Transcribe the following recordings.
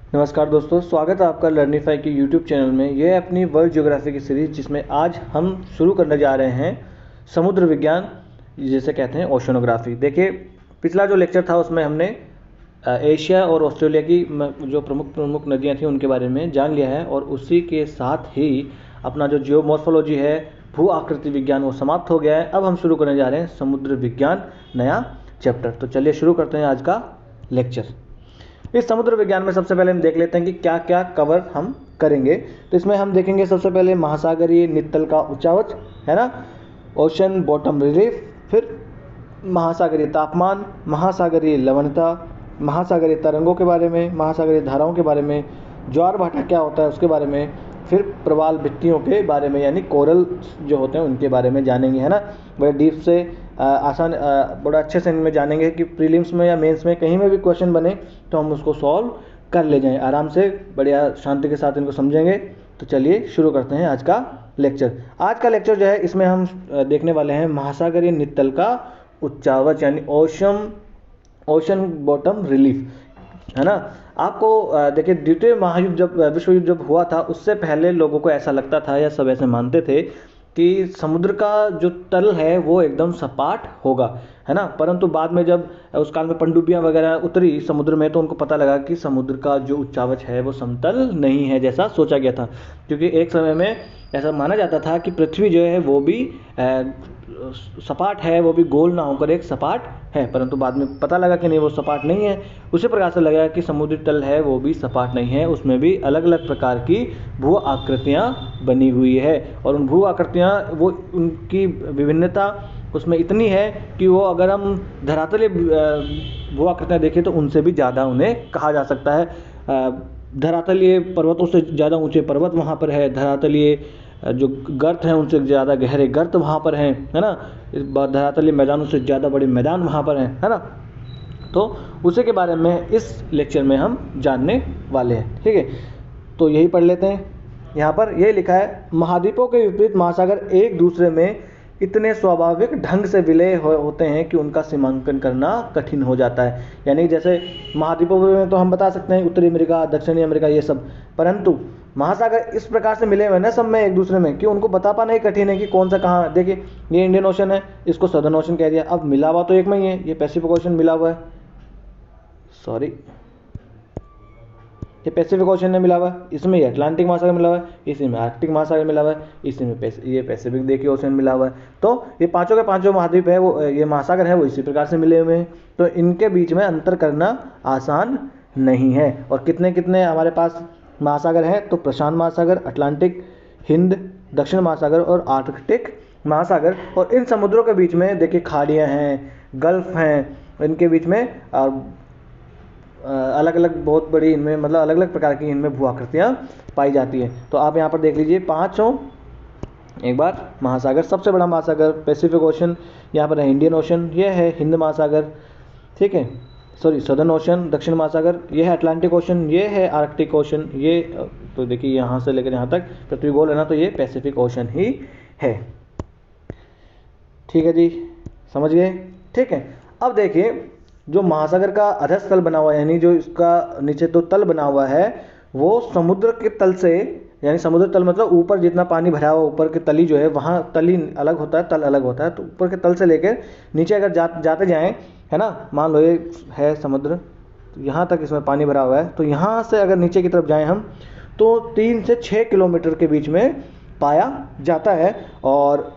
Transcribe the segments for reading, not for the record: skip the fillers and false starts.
नमस्कार दोस्तों, स्वागत है आपका लर्निफाई की यूट्यूब चैनल में। ये है अपनी वर्ल्ड ज्योग्राफी की सीरीज़, जिसमें आज हम शुरू करने जा रहे हैं समुद्र विज्ञान, जिसे कहते हैं ओशनोग्राफी। देखिए, पिछला जो लेक्चर था उसमें हमने एशिया और ऑस्ट्रेलिया की जो प्रमुख प्रमुख नदियाँ थी उनके बारे में जान लिया है, और उसी के साथ ही अपना जो जियोमॉर्फोलॉजी है, भू आकृति विज्ञान, वो समाप्त हो गया है। अब हम शुरू करने जा रहे हैं समुद्र विज्ञान, नया चैप्टर। तो चलिए शुरू करते हैं आज का लेक्चर। इस समुद्र विज्ञान में सबसे पहले हम देख लेते हैं कि क्या क्या कवर हम करेंगे। तो इसमें हम देखेंगे सबसे पहले महासागरीय नित्तल का उच्चावच, है ना, ओशन बॉटम रिलीफ, फिर महासागरीय तापमान, महासागरीय लवणता, महासागरीय तरंगों के बारे में, महासागरीय धाराओं के बारे में, ज्वार भाटा क्या होता है उसके बारे में, फिर प्रवाल भित्तियों के बारे में यानी कोरल जो होते हैं उनके बारे में जानेंगे, है ना। बड़े डीप से आसान बड़ा अच्छे से इनमें जानेंगे कि प्रीलिम्स में या मेंस में कहीं में भी क्वेश्चन बने तो हम उसको सॉल्व कर ले जाएं आराम से, बढ़िया शांति के साथ इनको समझेंगे। तो चलिए शुरू करते हैं आज का लेक्चर। आज का लेक्चर जो है इसमें हम देखने वाले हैं महासागरीय नित्तल का उच्चावच यानी ओशन बॉटम रिलीफ, है ना। आपको देखिए, द्वितीय महायुद्ध जब विश्व युद्ध जब हुआ था उससे पहले लोगों को ऐसा लगता था या सब ऐसे मानते थे कि समुद्र का जो तल है वो एकदम सपाट होगा, है ना। परंतु बाद में जब उस काल में पनडुब्बियां वगैरह उतरी समुद्र में तो उनको पता लगा कि समुद्र का जो उच्चावच है वो समतल नहीं है जैसा सोचा गया था। क्योंकि एक समय में ऐसा माना जाता था कि पृथ्वी जो है वो भी सपाट है, वो भी गोल ना होकर एक सपाट है, परंतु बाद में पता लगा कि नहीं, वो सपाट नहीं है। उसी प्रकार से लगा कि समुद्री तल है वो भी सपाट नहीं है, उसमें भी अलग अलग प्रकार की भू आकृतियाँ बनी हुई है। और उन भू आकृतियाँ वो उनकी विभिन्नता उसमें इतनी है कि वो अगर हम धरातलीय भू आकृतियाँ देखें तो उनसे भी ज़्यादा उन्हें कहा जा सकता है। धरातलीय पर्वतों से ज़्यादा ऊंचे पर्वत वहाँ पर है, धरातलीय जो गर्त हैं उनसे ज़्यादा गहरे गर्त वहाँ पर हैं, है ना। धरातलीय मैदानों से ज़्यादा बड़े मैदान वहाँ पर हैं, है ना। तो उसी के बारे में इस लेक्चर में हम जानने वाले हैं, ठीक है। तो यही पढ़ लेते हैं। यहाँ पर यही लिखा है, महाद्वीपों के विपरीत महासागर एक दूसरे में इतने स्वाभाविक ढंग से विलय होते हैं कि उनका सीमांकन करना कठिन हो जाता है। यानी जैसे महाद्वीपों में तो हम बता सकते हैं उत्तरी अमेरिका, दक्षिणी अमेरिका, ये सब, परंतु महासागर इस प्रकार से मिले हुए ना सब में एक दूसरे में कि उनको बता पाना ही कठिन है कि कौन सा कहाँ। देखिए, ये इंडियन ओशन है, इसको सदर्न ओशन कह दिया। अब मिला हुआ तो एक में ही है, ये पैसिफिक ओशन मिला हुआ है, सॉरी ये पैसिफिक ओशन में मिला हुआ है, इसमें ये अटलांटिक महासागर मिला हुआ है, इसी में आर्कटिक महासागर मिला हुआ है, इसी में ये पैसिफिक देखिए ओशन मिला हुआ है। तो ये पांचों के पांचों महाद्वीप है वो, ये महासागर है वो इसी प्रकार से मिले हुए हैं। तो इनके बीच में अंतर करना आसान नहीं है। और कितने कितने हमारे पास महासागर हैं, तो प्रशांत महासागर, अटलांटिक, हिंद, दक्षिण महासागर और आर्कटिक महासागर। और इन समुद्रों के बीच में देखिए खाड़ियाँ हैं, गल्फ हैं, इनके बीच में अलग अलग बहुत बड़ी इनमें मतलब अलग अलग प्रकार की इनमें भू आकृतियाँ पाई जाती है। तो आप यहाँ पर देख लीजिए पांचों एक बार महासागर। सबसे बड़ा महासागर पैसिफिक ओशन, यहाँ पर है इंडियन ओशन, ये है हिंद महासागर, ठीक है, सॉरी सदर्न ओशन, दक्षिण महासागर, ये है अटलांटिक ओशन, ये है आर्कटिक ओशन, ये तो देखिए यहाँ से लेकर यहाँ तक पृथ्वी गोल है ना, तो ये पैसिफिक ओशन ही है। ठीक है जी, समझ गए, ठीक है। अब देखिए, जो महासागर का अधस्तल बना हुआ है यानी जो इसका नीचे तो तल बना हुआ है वो समुद्र के तल से, यानी समुद्र तल मतलब ऊपर जितना पानी भरा हुआ ऊपर के तली जो है वहाँ तली अलग होता है, तल अलग होता है। तो ऊपर के तल से लेकर नीचे अगर जाते जाएं, है ना, मान लो ये है समुद्र, तो यहाँ तक इसमें पानी भरा हुआ है, तो यहाँ से अगर नीचे की तरफ जाएँ हम तो 3 से 6 किलोमीटर के बीच में पाया जाता है। और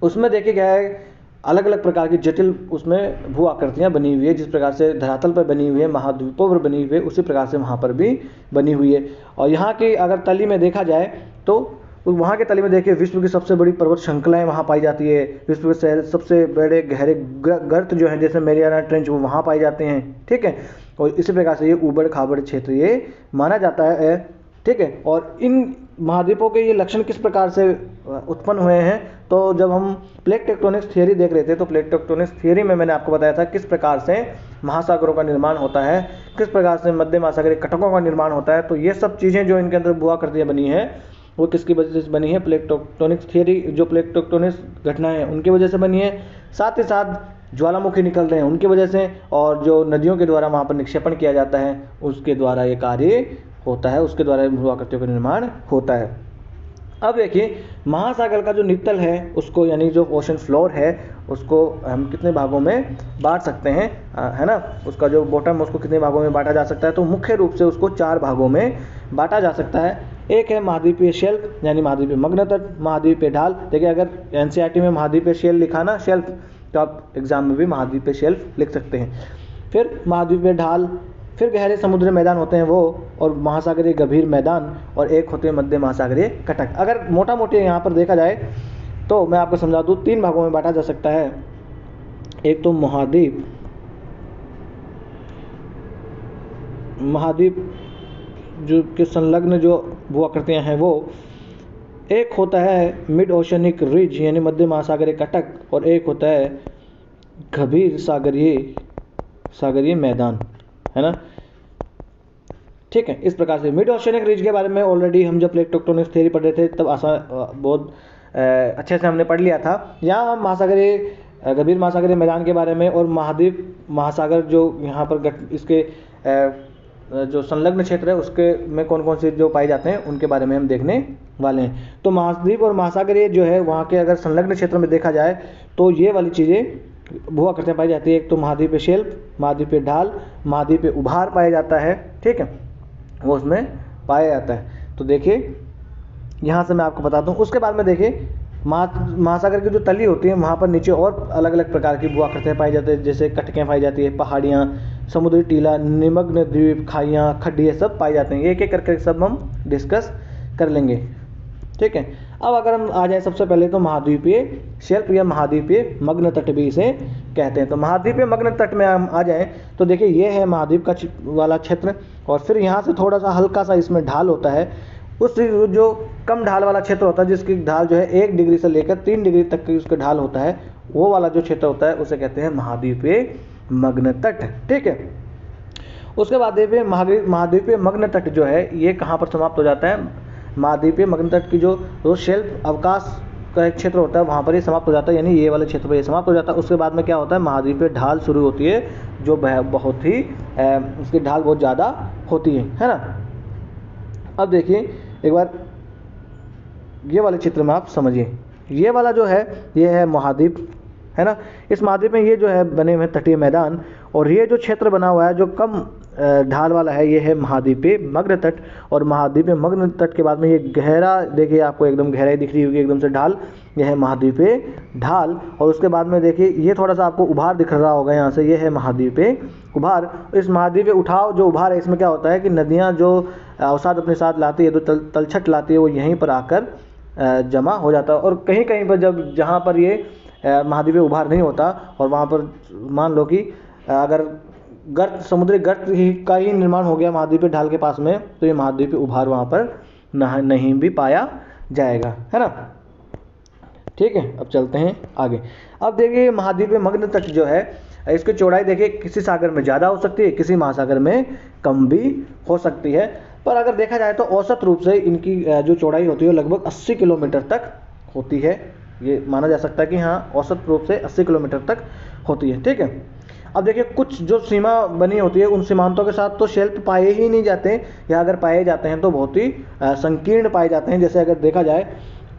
उसमें देखिए क्या है, अलग अलग प्रकार की जटिल उसमें भू आकृतियाँ बनी हुई है। जिस प्रकार से धरातल पर बनी हुई है, महाद्वीपों पर बनी हुई है, उसी प्रकार से वहाँ पर भी बनी हुई है। और यहाँ की अगर तली में देखा जाए तो वहाँ के तली में देखिए विश्व की सबसे बड़ी पर्वत श्रृंखलाएँ वहाँ पाई जाती है। विश्व के सबसे बड़े गहरे गर्त जो हैं जैसे मैरियाना ट्रेंच वो वहाँ पाए जाते हैं, ठीक है। और इसी प्रकार से ये ऊबड़ खाबड़ क्षेत्र ये माना जाता है, ठीक है। और इन महाद्वीपों के ये लक्षण किस प्रकार से उत्पन्न हुए हैं, तो जब हम प्लेट टेक्टोनिक्स थियरी देख रहे थे तो प्लेट टेक्टोनिक्स थियरी में मैंने आपको बताया था किस प्रकार से महासागरों का निर्माण होता है, किस प्रकार से मध्य महासागरीय कटकों का निर्माण होता है। तो ये सब चीज़ें जो इनके अंदर भू आकृतियाँ बनी हैं वो किसकी वजह से बनी है, प्लेट टेक्टोनिक्स थियरी, जो प्लेट टेक्टोनिक्स घटनाएं हैं उनकी वजह से बनी है। साथ ही साथ ज्वालामुखी निकल रहे हैं उनकी वजह से, और जो नदियों के द्वारा वहाँ पर निक्षेपण किया जाता है उसके द्वारा ये कार्य होता है, उसके द्वारा भू-आकृतियों का निर्माण होता है। अब देखिए महासागर का जो नितल है उसको, यानी जो ओशन फ्लोर है उसको हम कितने भागों में बांट सकते हैं, है ना, उसका जो बॉटम उसको कितने भागों में बांटा जा सकता है, तो मुख्य रूप से उसको 4 भागों में बांटा जा सकता है। एक है महाद्वीपीय शेल्फ यानी महाद्वीपीय मग्न तट, महाद्वीपीय ढाल। देखिए अगर एनसीईआरटी में महाद्वीपीय शेल्फ लिखा ना शेल्फ, तो आप एग्जाम में भी महाद्वीपीय शेल्फ लिख सकते हैं। फिर महाद्वीपीय ढाल, फिर गहरे समुद्री मैदान होते हैं वो, और महासागरीय गंभीर मैदान, और एक होते हैं मध्य महासागरीय कटक। अगर मोटा मोटी यहाँ पर देखा जाए तो मैं आपको समझा दूँ 3 भागों में बांटा जा सकता है। एक तो महाद्वीप जो के संलग्न जो भू-आकृतियाँ हैं वो, एक होता है मिड ओशनिक रिज यानी मध्य महासागरीय कटक, और एक होता है गंभीर सागरीय मैदान, है ना। ठीक है, इस प्रकार से मिड ओशनिक रिज के बारे में ऑलरेडी हम जब प्लेट टेक्टोनिक्स थ्योरी पढ़ रहे थे तब बहुत अच्छे से हमने पढ़ लिया था। यहाँ हम गंभीर महासागरीय मैदान के बारे में और महाद्वीप महासागर जो यहाँ पर इसके जो संलग्न क्षेत्र है उसके में कौन कौन से जो पाए जाते हैं उनके बारे में हम देखने वाले हैं। तो महाद्वीप और महासागरीय जो है वहाँ के अगर संलग्न क्षेत्र में देखा जाए तो ये वाली चीज़ें भू-आकृतियाँ पाई जाती है। एक तो महाद्वीपीय शेल्फ, महाद्वीपीय ढाल, महाद्वीपीय उभार पाया जाता है, ठीक है, वो उसमें पाया जाता है। तो देखिए यहाँ से मैं आपको बताता हूँ। उसके बाद में देखिए महासागर की जो तली होती है वहाँ पर नीचे और अलग अलग प्रकार की भू-आकृतियाँ पाई जाती है, जैसे कटकें पाई जाती है, पहाड़ियाँ, समुद्री टीला, निमग्न द्वीप, खाइयाँ, खड्डियाँ सब पाई जाते हैं। एक एक करके सब हम डिस्कस कर लेंगे, ठीक है। अब अगर हम आ जाए सबसे पहले तो महाद्वीपीय शेल्फ या महाद्वीपीय मग्न तट भी इसे कहते हैं। तो महाद्वीपीय मग्न तट में हम आ जाएं तो देखिए ये है महाद्वीप का वाला क्षेत्र, और फिर यहाँ से थोड़ा सा हल्का सा इसमें ढाल होता है। उस जो कम ढाल वाला क्षेत्र होता है जिसकी ढाल जो है 1 डिग्री से लेकर 3 डिग्री तक की उसका ढाल होता है, वो वाला जो क्षेत्र होता है उसे कहते हैं महाद्वीपीय मग्न तट, ठीक है। उसके बाद देखिए महाद्वीपीय मग्न तट जो है ये कहाँ पर समाप्त हो जाता है। महाद्वीपीय मग्न तट की जो शेल्फ अवकाश का एक क्षेत्र होता है वहाँ पर ये समाप्त हो जाता है, यानी ये वाले क्षेत्र पर ये समाप्त हो जाता है। उसके बाद में क्या होता है, महाद्वीपीय ढाल शुरू होती है जो बहुत ही उसकी ढाल बहुत ज़्यादा होती है ना। अब देखिए एक बार ये वाले चित्र में आप समझिए, ये वाला जो है ये है महाद्वीप, है ना। इस महाद्वीप में ये जो है बने हुए तटीय मैदान, और ये जो क्षेत्र बना हुआ है जो कम ढाल वाला है ये है महाद्वीपीय मग्न तट। और महाद्वीपीय मग्न तट के बाद में ये गहरा, देखिए आपको एकदम गहराई दिख रही होगी एकदम से ढाल, यह है महाद्वीपीय ढाल। और उसके बाद में देखिए ये थोड़ा सा आपको उभार दिख रहा होगा यहाँ से, ये है महाद्वीपीय उभार। इस महाद्वीपीय उठाव जो उभार है इसमें क्या होता है कि नदियाँ जो अवसाद अपने साथ लाती है, तो तलछट लाती है, वो यहीं पर आकर जमा हो जाता है। और कहीं कहीं पर जहाँ पर ये महाद्वीपीय उभार नहीं होता और वहाँ पर मान लो कि अगर समुद्री गर्त का ही निर्माण हो गया महाद्वीपीय ढाल के पास में, तो ये महाद्वीपीय उभार वहाँ पर नहीं भी पाया जाएगा, है ना। ठीक है, अब चलते हैं आगे। अब देखिए महाद्वीपीय मग्न तट जो है इसकी चौड़ाई देखिए किसी सागर में ज़्यादा हो सकती है, किसी महासागर में कम भी हो सकती है। पर अगर देखा जाए तो औसत रूप से इनकी जो चौड़ाई होती है लगभग 80 किलोमीटर तक होती है। ये माना जा सकता है कि हाँ औसत रूप से 80 किलोमीटर तक होती है, ठीक है। अब देखिए कुछ जो सीमा बनी होती है उन सीमांतों के साथ तो शेल्फ पाए ही नहीं जाते, या अगर पाए जाते हैं तो बहुत ही संकीर्ण पाए जाते हैं। जैसे अगर देखा जाए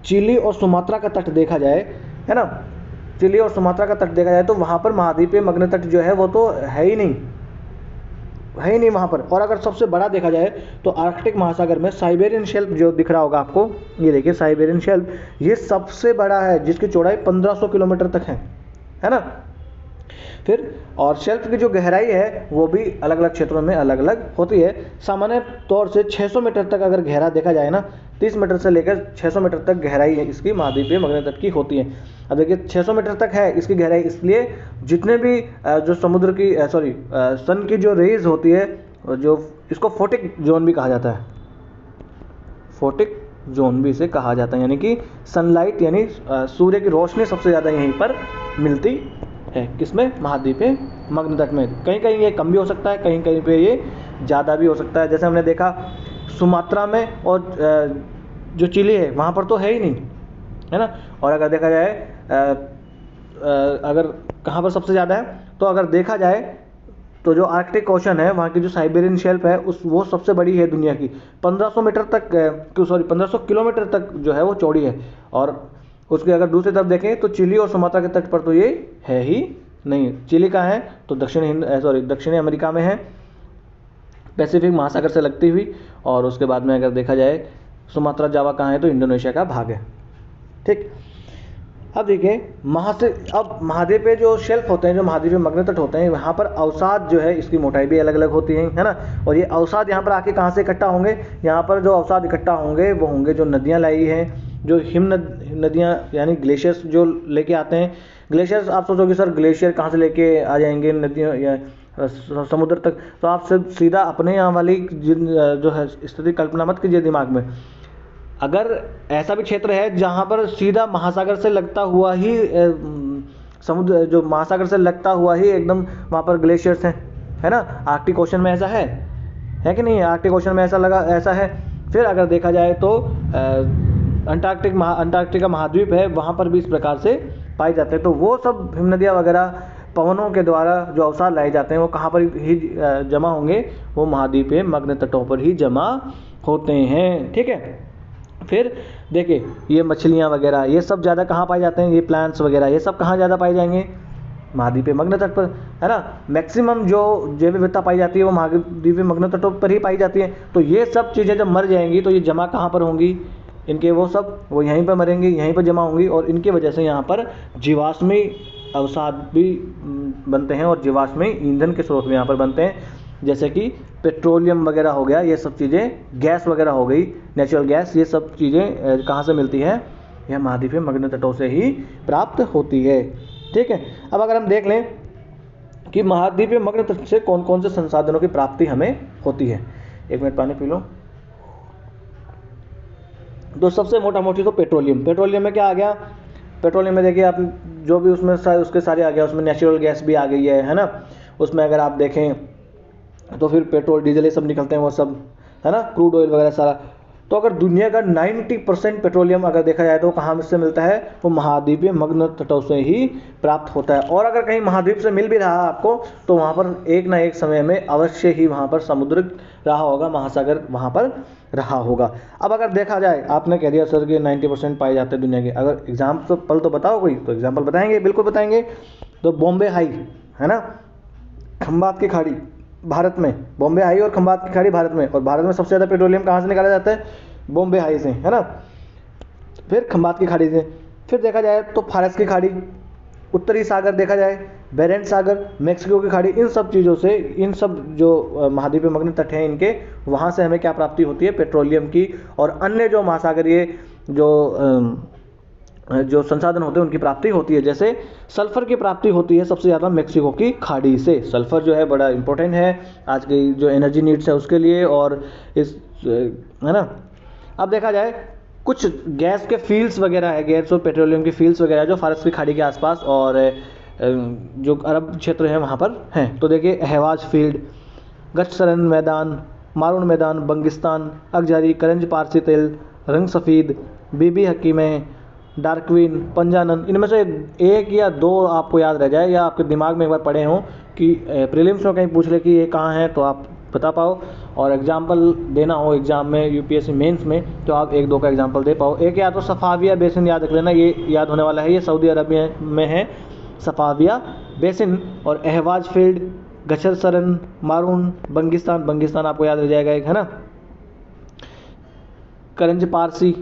चिली और सुमात्रा का तट देखा जाए, है ना, चिली और सुमात्रा का तट देखा जाए तो वहाँ पर महाद्वीपीय मग्न तट जो है वो तो है ही नहीं वहाँ पर। और अगर सबसे बड़ा देखा जाए तो आर्कटिक महासागर में साइबेरियन शेल्फ जो दिख रहा होगा आपको, ये देखिए साइबेरियन शेल्फ, ये सबसे बड़ा है जिसकी चौड़ाई 1500 किलोमीटर तक है ना। फिर और शेल्फ की जो गहराई है वो भी अलग अलग क्षेत्रों में अलग अलग होती है। सामान्य तौर से 600 मीटर तक अगर गहरा देखा जाए ना, 30 मीटर से लेकर 600 मीटर तक गहराई है इसकी महाद्वीपीय मग्न तट की होती है। अब देखिए 600 मीटर तक है इसकी गहराई, इसलिए जितने भी जो समुद्र की सन की जो रेज होती है, जो इसको फोटिक जोन भी कहा जाता है, फोटिक जोन भी इसे कहा जाता है, यानी कि सनलाइट यानी सूर्य की रोशनी सबसे ज़्यादा यहीं पर मिलती है। किसमें, महाद्वीपीय मग्न तट में। कहीं कहीं ये कम भी हो सकता है, कहीं कहीं पे ये ज़्यादा भी हो सकता है। जैसे हमने देखा सुमात्रा में और जो चिली है वहाँ पर तो है ही नहीं, है ना। और अगर देखा जाए अगर कहाँ पर सबसे ज़्यादा है, तो अगर देखा जाए तो जो आर्कटिक ओशन है, वहाँ की जो साइबेरियन शेल्फ है वो सबसे बड़ी है दुनिया की। 1500 मीटर तक, 1500 किलोमीटर तक जो है वो चौड़ी है। और उसके अगर दूसरी तरफ देखें तो चिली और सुमात्रा के तट पर तो ये है ही नहीं। चिली कहाँ है, तो दक्षिणी अमेरिका में है, पैसिफिक महासागर से लगती हुई। और उसके बाद में अगर देखा जाए सुमात्रा जावा कहाँ है, तो इंडोनेशिया का भाग है। ठीक, अब देखिए अब महाद्वीप पे जो शेल्फ होते हैं, जो महाद्वीप में मग्न तट होते हैं, वहाँ पर अवसाद जो है इसकी मोटाई भी अलग अलग होती है ना। और ये अवसाद यहाँ पर आके कहाँ से इकट्ठा होंगे, यहाँ पर जो अवसाद इकट्ठा होंगे वो होंगे जो नदियाँ लाई हैं, जो नदियाँ यानी ग्लेशियर्स जो लेके आते हैं। ग्लेशियर्स आप सोचोगे सर ग्लेशियर कहाँ से लेके आ जाएंगे नदियों या समुद्र तक, तो आप सीधा अपने यहाँ वाली जो है स्थिति कल्पना मत कीजिए दिमाग में। अगर ऐसा भी क्षेत्र है जहाँ पर सीधा महासागर से लगता हुआ ही समुद्र, जो महासागर से लगता हुआ ही एकदम वहाँ पर ग्लेशियर्स हैं, है ना। आर्कटिक ओशन में ऐसा है कि नहीं, आर्कटिक ओशन में ऐसा है। फिर अगर देखा जाए तो अंटार्कटिका महाद्वीप है, वहाँ पर भी इस प्रकार से पाए जाते हैं। तो वो सब हिमनदियाँ वगैरह पवनों के द्वारा जो अवसाद लाए जाते हैं वो कहाँ पर ही जमा होंगे, वो महाद्वीपीय मग्न तटों पर ही जमा होते हैं। ठीक है, फिर देखिए ये मछलियाँ वगैरह ये सब ज़्यादा कहाँ पाए जाते हैं, ये प्लांट्स वगैरह ये सब कहाँ ज़्यादा पाए जाएंगे, महाद्वीपीय मग्न तट पर, है ना। मैक्सिमम जो जैव विविधता पाई जाती है वो महाद्वीपीय मग्न तटों पर ही पाई जाती है। तो ये सब चीज़ें जब मर जाएंगी तो ये जमा कहाँ पर होंगी, इनके वो यहीं पर मरेंगे, यहीं पर जमा होंगी। और इनकी वजह से यहाँ पर जीवाश्मी अवसाद भी बनते हैं और जीवाश्मी ईंधन के स्रोत भी यहाँ पर बनते हैं, जैसे कि पेट्रोलियम वगैरह हो गया, ये सब चीज़ें, गैस वगैरह हो गई, नेचुरल गैस, ये सब चीज़ें कहाँ से मिलती है, यह महाद्वीपीय मग्न तटों से ही प्राप्त होती है। ठीक है, अब अगर हम देख लें कि महाद्वीपीय मग्न तट से कौन कौन से संसाधनों की प्राप्ति हमें होती है। एक मिनट पानी पी लो। तो सबसे मोटा मोटी तो पेट्रोलियम में क्या आ गया, पेट्रोलियम में देखिए आप जो भी उसमें उसके सारे आ गया, उसमें नेचुरल गैस भी आ गई है ना। उसमें अगर आप देखें तो फिर पेट्रोल डीजल ये सब निकलते हैं, वो सब है ना, क्रूड ऑयल वगैरह सारा। तो अगर दुनिया का 90% पेट्रोलियम अगर देखा जाए तो कहाँ से मिलता है, वो महाद्वीपीय मग्न तटों से ही प्राप्त होता है। और अगर कहीं महाद्वीप से मिल भी रहा है आपको, तो वहाँ पर एक ना एक समय में अवश्य ही वहाँ पर समुद्र रहा होगा, महासागर वहाँ पर रहा होगा। अब अगर देखा जाए, आपने कह दिया सर कि 90% पाए जाते हैं दुनिया के, अगर एग्जाम्पल तो बताओ कोई, तो एग्जाम्पल बताएंगे, बिल्कुल बताएंगे। तो बॉम्बे हाई है ना, खंबात की खाड़ी भारत में, बॉम्बे हाई और खंबात की खाड़ी भारत में। और भारत में सबसे ज़्यादा पेट्रोलियम कहाँ से निकाला जाता है, बॉम्बे हाई से, है ना, फिर खंबात की खाड़ी से। फिर देखा जाए तो फारस की खाड़ी, उत्तरी सागर देखा जाए, बेरेंट सागर, मैक्सिको की खाड़ी, इन सब चीज़ों से, इन सब जो महाद्वीपीय मग्न तट हैं इनके, वहाँ से हमें क्या प्राप्ति होती है, पेट्रोलियम की। और अन्य जो महासागरीय जो संसाधन होते हैं उनकी प्राप्ति होती है। जैसे सल्फर की प्राप्ति होती है सबसे ज़्यादा मैक्सिको की खाड़ी से। सल्फर जो है बड़ा इंपॉर्टेंट है आज की जो एनर्जी नीड्स है उसके लिए, और इस, है ना। अब देखा जाए कुछ गैस के फील्ड्स वगैरह है, गैस और पेट्रोलियम की फील्ड्स वगैरह जो फारस की खाड़ी के आसपास और जो अरब क्षेत्र है वहाँ पर हैं। तो देखिए अहवाज फील्ड, गचसरन मैदान, मारून मैदान, बंगिस्तान, अकजारी, करंज पारसी तेल, रंग सफ़ीद, बीबी हकीमें, डार्कविन, पंजानन, इनमें से एक या दो आपको याद रह जाए या आपके दिमाग में एक बार पढ़े हों कि प्रीलिम्स में कहीं पूछ ले कि ये कहाँ है, तो आप बता पाओ। और एग्जाम्पल देना हो एग्जाम में, यूपीएससी मेंस में, तो आप एक दो का एग्जाम्पल दे पाओ। एक या तो सफाविया बेसिन याद रख लेना, ये याद होने वाला है, ये सऊदी अरबिया में है सफाविया बेसिन। और अहवाज फील्ड, गचसरन, मारून, बंगिस्तान आपको याद रह जाएगा एक, है ना। करंज पारसी,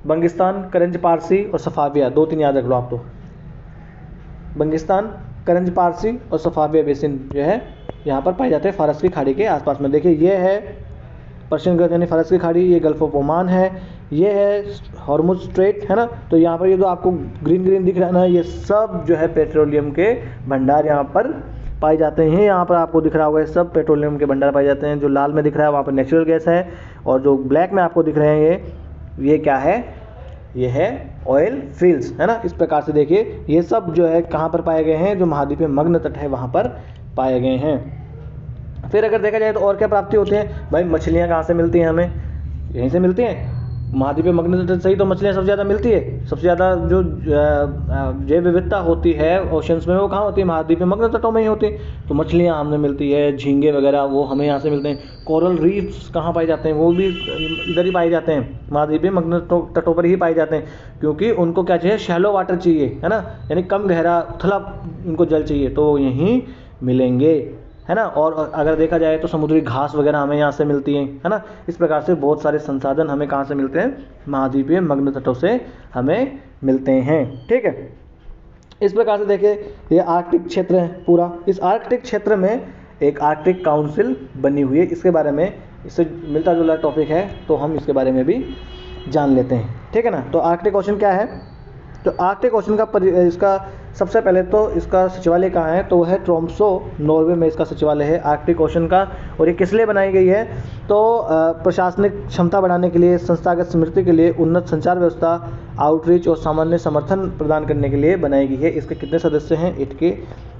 बंगिस्तान, करंज पारसी और सफाविया, 2-3 याद रख लो आप। तो बंगिस्तान, करंज पारसी और सफाविया बेसिन जो है यहाँ पर पाए जाते हैं फारस की खाड़ी के आसपास में। देखिए ये है पर्शियन गल्फ यानी फारस की खाड़ी, ये गल्फ ऑफ ओमान है, ये है हॉर्मुज स्ट्रेट, है ना। तो यहाँ पर ये जो आपको ग्रीन दिख रहा है ना, ये सब जो है पेट्रोलियम के भंडार यहाँ पर पाए जाते हैं। यहाँ पर आपको दिख रहा होगा सब पेट्रोलियम के भंडार पाए जाते हैं। जो लाल में दिख रहा है वहाँ पर नेचुरल गैस है, और जो ब्लैक में आपको दिख रहे हैं ये क्या है, ये है ऑयल फील्ड्स, है ना। इस प्रकार से देखिए ये सब जो है कहाँ पर पाए गए हैं, जो महाद्वीपीय मग्न तट है वहाँ पर पाए गए हैं। फिर अगर देखा जाए तो और क्या प्राप्ति होती है भाई, मछलियाँ कहाँ से मिलती हैं हमें, यहीं से मिलती हैं। महाद्वीपीय मग्न तट से ही तो मछलियाँ सबसे ज़्यादा मिलती है। सबसे ज़्यादा जो जैव विविधता होती है ओशंस में, वो कहाँ होती है? महाद्वीपीय मग्न तटों में ही होती है। तो मछलियाँ हमें मिलती है, झींगे वगैरह वो हमें यहाँ से मिलते हैं। कोरल रीफ्स कहाँ पाए जाते हैं? वो भी इधर ही पाए जाते हैं, महाद्वीपीय मग्न तटों पर ही पाए जाते हैं, क्योंकि उनको क्या चाहिए? शैलो वाटर चाहिए, है ना, यानी कम गहरा उथला उनको जल चाहिए, तो वो यहीं मिलेंगे, है ना। और अगर देखा जाए तो समुद्री घास वगैरह हमें यहाँ से मिलती है ना। इस प्रकार से बहुत सारे संसाधन हमें कहाँ से मिलते हैं? महाद्वीपीय मग्न तटों से हमें मिलते हैं, ठीक है। इस प्रकार से देखिए ये आर्कटिक क्षेत्र है पूरा। इस आर्कटिक क्षेत्र में एक आर्कटिक काउंसिल बनी हुई है। इसके बारे में, इससे मिलता जुला टॉपिक है, तो हम इसके बारे में भी जान लेते हैं, ठीक है ना। तो आर्कटिक ओशन क्या है? तो आर्कटिक ओशन का इसका सबसे पहले तो इसका सचिवालय कहाँ है? तो वह है ट्रोम्सो, नॉर्वे में इसका सचिवालय है आर्कटिक ओशन का। और ये किस लिए बनाई गई है? तो प्रशासनिक क्षमता बढ़ाने के लिए, संस्थागत स्मृति के लिए, उन्नत संचार व्यवस्था, आउटरीच और सामान्य समर्थन प्रदान करने के लिए बनाई गई है। इसके कितने सदस्य हैं?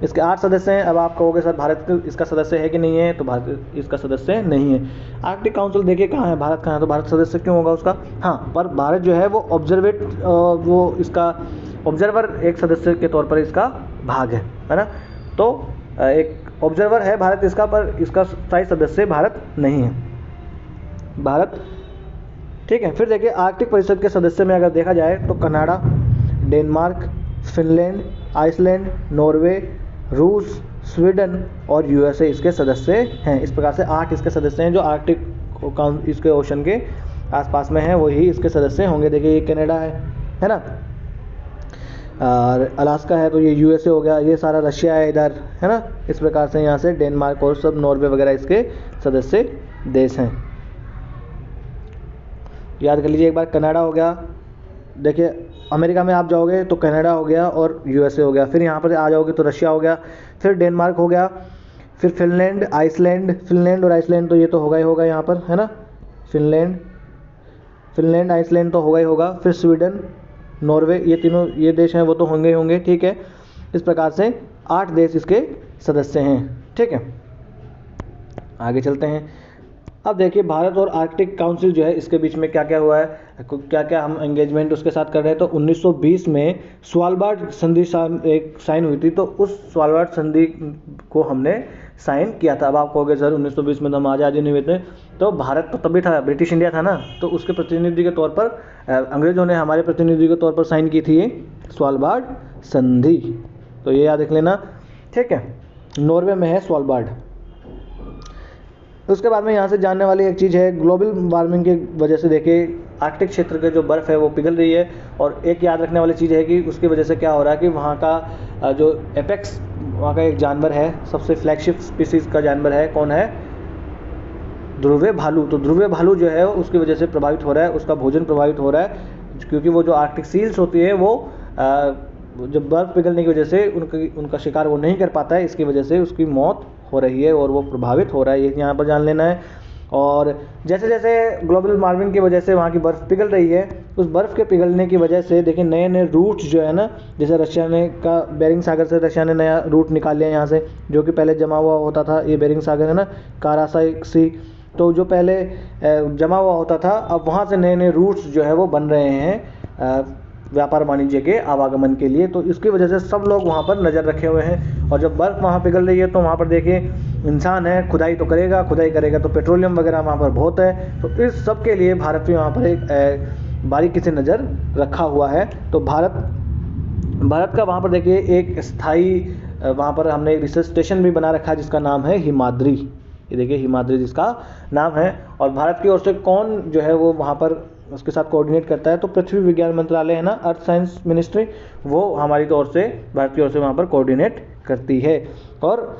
इसके 8 सदस्य हैं। अब आप कहोगे सर भारत इसका सदस्य है कि नहीं है? तो भारत इसका सदस्य नहीं है। आर्कटिक काउंसिल देखिए कहाँ है, भारत कहाँ है, तो भारत सदस्य क्यों होगा उसका? हाँ, पर भारत जो है वो ऑब्जर्वर एक सदस्य के तौर पर इसका भाग है ना। तो एक ऑब्जर्वर है भारत इसका, पर इसका स्थायी सदस्य भारत नहीं है, भारत, ठीक है। फिर देखिए आर्कटिक परिषद के सदस्य में अगर देखा जाए तो Canada, Denmark, Finland, Iceland, Norway, रूस, स्वीडन और यूएसए इसके सदस्य हैं। इस प्रकार से 8 इसके सदस्य हैं जो आर्कटिक इसके ओशन के आसपास में हैं, वही इसके सदस्य होंगे। देखिए ये कनाडा है ना, और अलास्का है, तो ये यूएसए हो गया, ये सारा रशिया है इधर, है ना। इस प्रकार से यहाँ से डेनमार्क और सब नॉर्वे वगैरह इसके सदस्य देश हैं। याद कर लीजिए एक बार, कनाडा हो गया, देखिए अमेरिका में आप जाओगे तो कनाडा हो गया और यूएसए हो गया। फिर यहाँ पर आ जाओगे तो रशिया हो गया, फिर डेनमार्क हो गया, फिर फिनलैंड और आइसलैंड, तो ये तो होगा ही होगा यहाँ पर, है ना। फिनलैंड आइसलैंड तो होगा ही होगा। फिर स्वीडन, नॉर्वे, ये तीनों ये देश हैं वो तो होंगे ही होंगे, ठीक है। इस प्रकार से 8 देश इसके सदस्य हैं, ठीक है। आगे चलते हैं। अब देखिए भारत और आर्कटिक काउंसिल जो है इसके बीच में क्या क्या हुआ है, क्या क्या हम एंगेजमेंट उसके साथ कर रहे हैं। तो 1920 में स्वालबार्ड संधि एक साइन हुई थी, तो उस स्वालबार्ड संधि को हमने साइन किया था। अब आप कहोगे सर 1920 में तो हम आज़ादी नहीं हुए थे, तो भारत तो तभी था, ब्रिटिश इंडिया था ना, तो उसके प्रतिनिधि के तौर पर अंग्रेजों ने हमारे प्रतिनिधि के तौर पर साइन की थी स्वालबार्ड संधि, तो ये याद रख लेना, ठीक है। नॉर्वे में है स्वालबार्ड। उसके बाद में यहाँ से जानने वाली एक चीज़ है, ग्लोबल वार्मिंग की वजह से देखिए आर्कटिक क्षेत्र के जो बर्फ़ है वो पिघल रही है। और एक याद रखने वाली चीज़ है कि उसकी वजह से क्या हो रहा है कि वहाँ का जो एपेक्स, वहाँ का एक जानवर है, सबसे फ्लैगशिप स्पीसीज़ का जानवर है, कौन है? ध्रुवीय भालू। तो ध्रुवीय भालू जो है उसकी वजह से प्रभावित हो रहा है, उसका भोजन प्रभावित हो रहा है, क्योंकि वो जो आर्कटिक सील्स होती है वो जब बर्फ़ पिघलने की वजह से उनका शिकार वो नहीं कर पाता है, इसकी वजह से उसकी मौत हो रही है और वो प्रभावित हो रहा है, ये यहाँ पर जान लेना है। और जैसे जैसे ग्लोबल वार्मिंग की वजह से वहाँ की बर्फ़ पिघल रही है, उस बर्फ़ के पिघलने की वजह से देखिए नए नए रूट्स जो है ना, जैसे रशिया ने का बेरिंग सागर से रशिया ने नया रूट निकाल लिया यहाँ से, जो कि पहले जमा हुआ होता था, ये बेरिंग सागर है ना, कारासाई सी, तो जो पहले जमा हुआ होता था, अब वहाँ से नए नए रूट्स जो है वो बन रहे हैं व्यापार वाणिज्य के आवागमन के लिए। तो इसकी वजह से सब लोग वहाँ पर नज़र रखे हुए हैं। और जब बर्फ़ वहाँ पिघल रही है तो वहाँ पर देखिए इंसान है, खुदाई तो करेगा, खुदाई करेगा तो पेट्रोलियम वगैरह वहाँ पर बहुत है, तो इस सब के लिए भारत भी वहाँ पर एक बारीकी से नज़र रखा हुआ है। तो भारत का वहाँ पर देखिए एक स्थायी वहाँ पर हमने एक रिसर्च स्टेशन भी बना रखा है जिसका नाम है हिमाद्री। ये देखिए हिमाद्री जिसका नाम है। और भारत की ओर से कौन जो है वो वहाँ पर उसके साथ कोऑर्डिनेट करता है, तो पृथ्वी विज्ञान मंत्रालय है ना, अर्थ साइंस मिनिस्ट्री, वो हमारी तौर से, भारत की ओर से वहाँ पर कोऑर्डिनेट करती है। और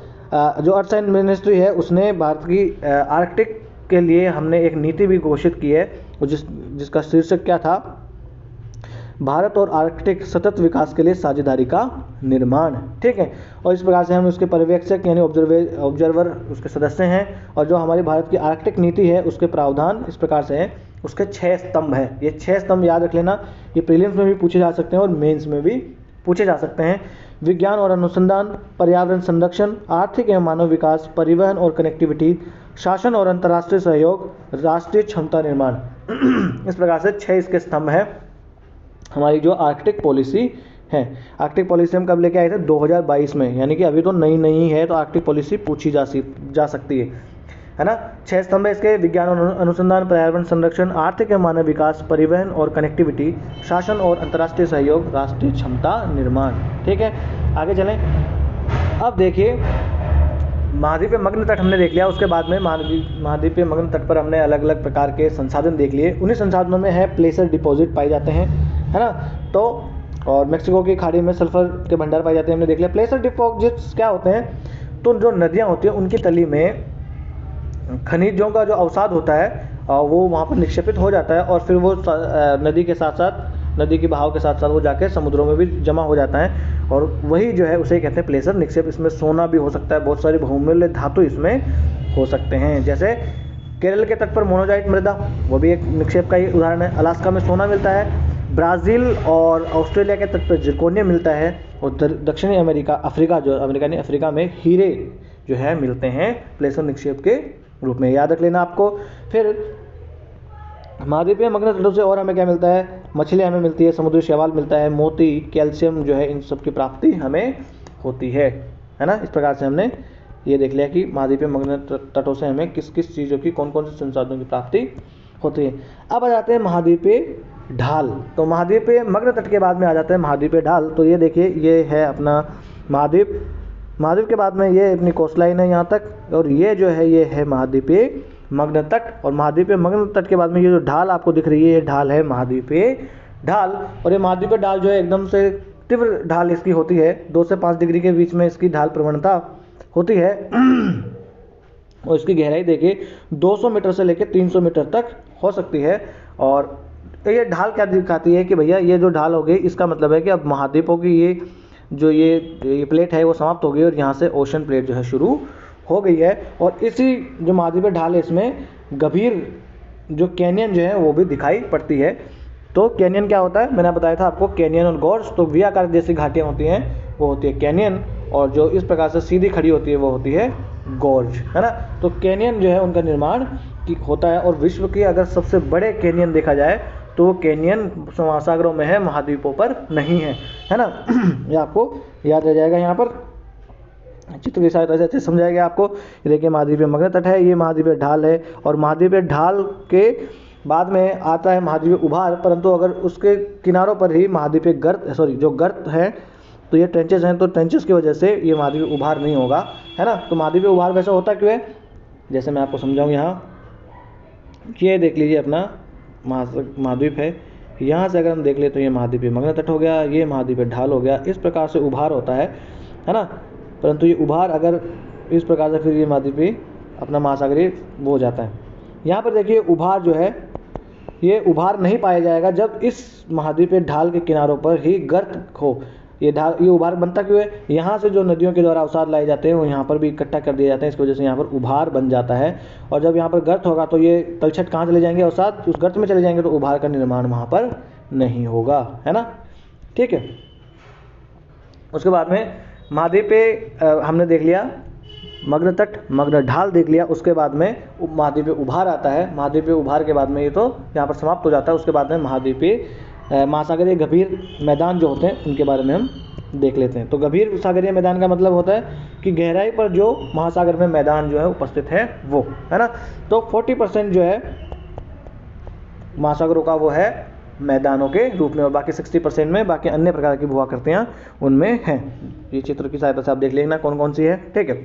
जो अर्थ साइंस मिनिस्ट्री है उसने भारत की आर्कटिक के लिए हमने एक नीति भी घोषित की है, जिसका शीर्षक क्या था? भारत और आर्कटिक सतत विकास के लिए साझेदारी का निर्माण, ठीक है। और इस प्रकार से हम उसके पर्यवेक्षक यानी ऑब्जर्वर उसके सदस्य हैं। और जो हमारी भारत की आर्कटिक नीति है उसके प्रावधान इस प्रकार से हैं, उसके 6 स्तंभ है। ये 6 स्तंभ याद रख लेना, ये प्रीलिम्स में भी पूछे जा सकते हैं और मेंस में भी पूछे जा सकते हैं। विज्ञान और अनुसंधान, पर्यावरण संरक्षण, आर्थिक एवं मानव विकास, परिवहन और कनेक्टिविटी, शासन और अंतर्राष्ट्रीय सहयोग, राष्ट्रीय क्षमता निर्माण। इस प्रकार से 6 इसके स्तंभ है हमारी जो आर्कटिक पॉलिसी है। आर्कटिक पॉलिसी हम कब लेके आए थे? 2022 में, यानी कि अभी तो नई है, तो आर्कटिक पॉलिसी पूछी जा सकती है ना। 6 स्तंभ है इसके: विज्ञान और अनुसंधान, पर्यावरण संरक्षण, आर्थिक एवं मानव विकास, परिवहन और कनेक्टिविटी, शासन और अंतर्राष्ट्रीय सहयोग, राष्ट्रीय क्षमता निर्माण। ठीक है, आगे चलें। अब देखिए महाद्वीपीय मग्न तट हमने देख लिया, उसके बाद में महाद्वीपीय मग्न तट पर हमने अलग अलग प्रकार के संसाधन देख लिए। उन्हीं संसाधनों में है प्लेसर डिपॉजिट पाए जाते हैं, है ना। तो और मेक्सिको की खाड़ी में सल्फर के भंडार पाए जाते हैं, हमने देख लिया। प्लेसर डिपॉजिट्स क्या होते हैं? तो जो नदियाँ होती हैं उनकी तली में खनिजों का जो अवसाद होता है वो वहाँ पर निक्षेपित हो जाता है, और फिर वो नदी के साथ साथ, नदी के बहाव के साथ साथ वो जाके समुद्रों में भी जमा हो जाता है, और वही जो है उसे कहते हैं प्लेसर निक्षेप। इसमें सोना भी हो सकता है, बहुत सारी बहुमूल्य धातु इसमें हो सकते हैं। जैसे केरल के तट पर मोनोजाइट मृदा, वो भी एक निक्षेप का ही उदाहरण है। अलास्का में सोना मिलता है। ब्राज़ील और ऑस्ट्रेलिया के तट पर जिरकोनियम मिलता है। और दक्षिणी अफ्रीका में हीरे जो है मिलते हैं प्लेसर निक्षेप के रूप में, याद रख लेना आपको। फिर महाद्वीपीय मग्न तटों से और हमें क्या मिलता है? मछलियाँ हमें मिलती है, समुद्री शैवाल मिलता है, मोती, कैल्शियम जो है, इन सब की प्राप्ति हमें होती है ना। इस प्रकार से हमने ये देख लिया कि महाद्वीपीय मग्न तटों से हमें किस किस चीज़ों की, कौन कौन से संसाधनों की प्राप्ति होती है। अब आ जाते हैं महाद्वीपीय ढाल। तो महाद्वीपीय मग्न तट के बाद में आ जाते हैं महाद्वीपीय ढाल। तो ये देखिए, ये है अपना महाद्वीप के बाद में ये अपनी कोस्ट लाइन है यहाँ तक, और ये जो है ये है महाद्वीपीय मग्न तट। और महाद्वीपीय मग्न तट के बाद में ये जो ढाल आपको दिख रही है, ये ढाल है महाद्वीपीय ढाल। और ये महाद्वीपीय ढाल जो है एकदम से तीव्र ढाल इसकी होती है, 2 से 5 डिग्री के बीच में इसकी ढाल प्रवणता होती है। और इसकी गहराई देखिए 200 मीटर से लेकर 300 मीटर तक हो सकती है। और ये ढाल क्या दिखाती है कि भैया ये जो ढाल हो गई, इसका मतलब है कि अब महाद्वीपों की ये प्लेट है वो समाप्त हो गई, और यहाँ से ओशन प्लेट जो है शुरू हो गई है। और इसी जो महाद्वीपीय ढाल है इसमें गंभीर जो कैनियन जो है वो भी दिखाई पड़ती है। तो कैनियन क्या होता है? मैंने बताया था आपको, कैनियन और गॉर्ज। तो वी आकार जैसी घाटियाँ होती हैं वो होती है कैनियन, और जो इस प्रकार से सीधी खड़ी होती है वो होती है गॉर्ज, है ना। तो कैनियन जो है उनका निर्माण होता है। और विश्व की अगर सबसे बड़े कैनियन देखा जाए तो वो कैनियन महासागरों में है, महाद्वीपों पर नहीं है ना। ये आपको याद रह जाएगा, यहाँ पर चित्र की सहायता से अच्छे समझाया गया आपको। ये देखिए महाद्वीपीय मग्न तट है, ये महाद्वीपीय ढाल है, और महाद्वीपीय ढाल के बाद में आता है महाद्वीपीय उभार। परंतु अगर उसके किनारों पर ही महाद्वीपीय गर्त है, तो ये ट्रेंचेस हैं, तो ट्रेंचेस की वजह से ये महाद्वीपीय उभार नहीं होगा, है ना। तो महाद्वीपीय उभार वैसा होता क्यों है? जैसे मैं आपको समझाऊँ, यहाँ ये देख लीजिए अपना महाद्वीप है, यहाँ से अगर हम देख ले तो ये महाद्वीपीय मग्न तट हो गया, ये महाद्वीपीय ढाल हो गया। इस प्रकार से उभार होता है ना। परंतु ये उभार अगर इस प्रकार से, फिर ये महाद्वीपीय अपना महासागरीय वो हो जाता है। यहाँ पर देखिए उभार जो है, ये उभार नहीं पाया जाएगा जब इस महाद्वीपीय ढाल के किनारों पर ही गर्त हो। ये उभार बनता क्यों है? यहाँ से जो नदियों के द्वारा अवसाद लाए जाते हैं वो यहाँ पर भी इकट्ठा कर दिए जाते हैं, इसकी वजह से यहाँ पर उभार बन जाता है। और जब यहाँ पर गर्त होगा तो ये तलछट कहाँ चले जाएंगे? अवसाद उस गर्त में चले जाएंगे, तो उभार का निर्माण वहाँ पर नहीं होगा, है ना। ठीक है, उसके बाद में महाद्वीपीय हमने देख लिया, मग्न तट, मग्न ढाल देख लिया। उसके बाद में महाद्वीपीय उभार आता है। महाद्वीपीय उभार के बाद में ये तो यहाँ पर समाप्त हो जाता है। उसके बाद में महाद्वीपीय महासागरीय गंभीर मैदान जो होते हैं उनके बारे में हम देख लेते हैं। तो गंभीर सागरीय मैदान का मतलब होता है कि गहराई पर जो महासागर में मैदान जो है उपस्थित है वो, है ना। तो 40% जो है महासागरों का वो है मैदानों के रूप में, और बाकी 60% में बाकी अन्य प्रकार की भू-आकृतियाँ उनमें हैं। ये चित्र की सहायता से आप देख लेना कौन कौन सी है, ठीक है।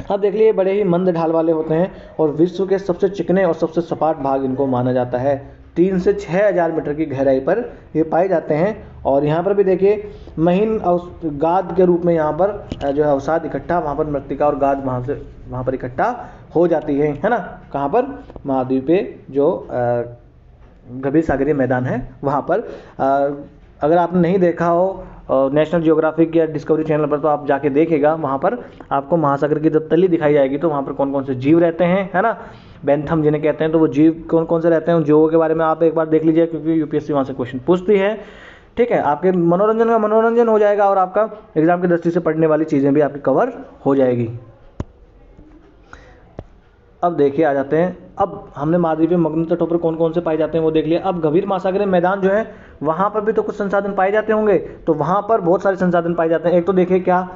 अब देख लिए बड़े ही मंद ढाल वाले होते हैं, और विश्व के सबसे चिकने और सबसे सपाट भाग इनको माना जाता है। 3 से 6,000 मीटर की गहराई पर ये पाए जाते हैं। और यहाँ पर भी देखिए महीन गाद के रूप में यहाँ पर जो है अवसाद इकट्ठा, वहाँ पर मृत्तिका और गाद वहाँ पर इकट्ठा हो जाती है ना। कहाँ पर? महाद्वीपीय जो गंभीर सागरीय मैदान है वहाँ पर। अगर आपने नहीं देखा हो नेशनल जियोग्राफिक या डिस्कवरी चैनल पर, तो आप जाके देखेगा, वहाँ पर आपको महासागर की जब तली दिखाई जाएगी तो वहाँ पर कौन कौन से जीव रहते हैं, है ना। बेंथम जिन्हें कहते हैं, तो वो जीव कौन कौन से रहते हैं, उन जीवों के बारे में आप एक बार देख लीजिए, क्योंकि यूपीएससी वहाँ से क्वेश्चन पूछती है, ठीक है। आपके मनोरंजन का मनोरंजन हो जाएगा, और आपका एग्जाम की दृष्टि से पढ़ने वाली चीज़ें भी आपकी कवर हो जाएगी। अब देखिए आ जाते हैं अब हमने महाद्वीपीय मग्न तटों पर कौन कौन से पाए जाते हैं वो देख लिया। अब गंभीर महासागरीय मैदान जो है वहाँ पर भी तो कुछ संसाधन पाए जाते होंगे, तो वहाँ पर बहुत सारे संसाधन पाए जाते हैं। एक तो देखिए क्या,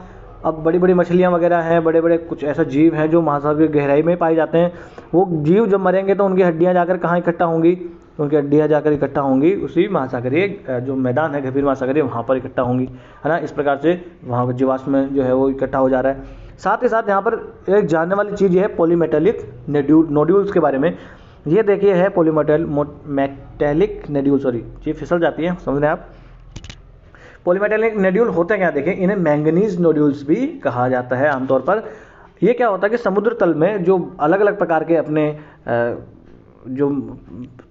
अब बड़ी बड़ी मछलियाँ वगैरह हैं, बड़े बड़े कुछ ऐसा जीव हैं जो महासागर की गहराई में पाए जाते हैं। वो जीव जब मरेंगे तो उनकी हड्डियाँ जाकर कहाँ इकट्ठा होंगी, उनकी हड्डियाँ जाकर इकट्ठा होंगी उसी महासागरीय जो मैदान है गंभीर महासागरीय वहाँ पर इकट्ठा होंगी, है ना। इस प्रकार से वहाँ का जीवाश्म जो है वो इकट्ठा हो जा रहा है। साथ ही साथ यहाँ पर एक जानने वाली चीज़ है पॉलीमेटेलिक नोड्यूल्स के बारे में। ये देखिए है पॉलीमेटेलिक नोड्यूल, सॉरी ये फिसल जाती है, समझ रहे हैं आप। पॉलीमेटेलिक नोड्यूल होते हैं क्या, देखें इन्हें मैंगनीज नोड्यूल्स भी कहा जाता है आमतौर पर। ये क्या होता है कि समुद्र तल में जो अलग अलग प्रकार के अपने जो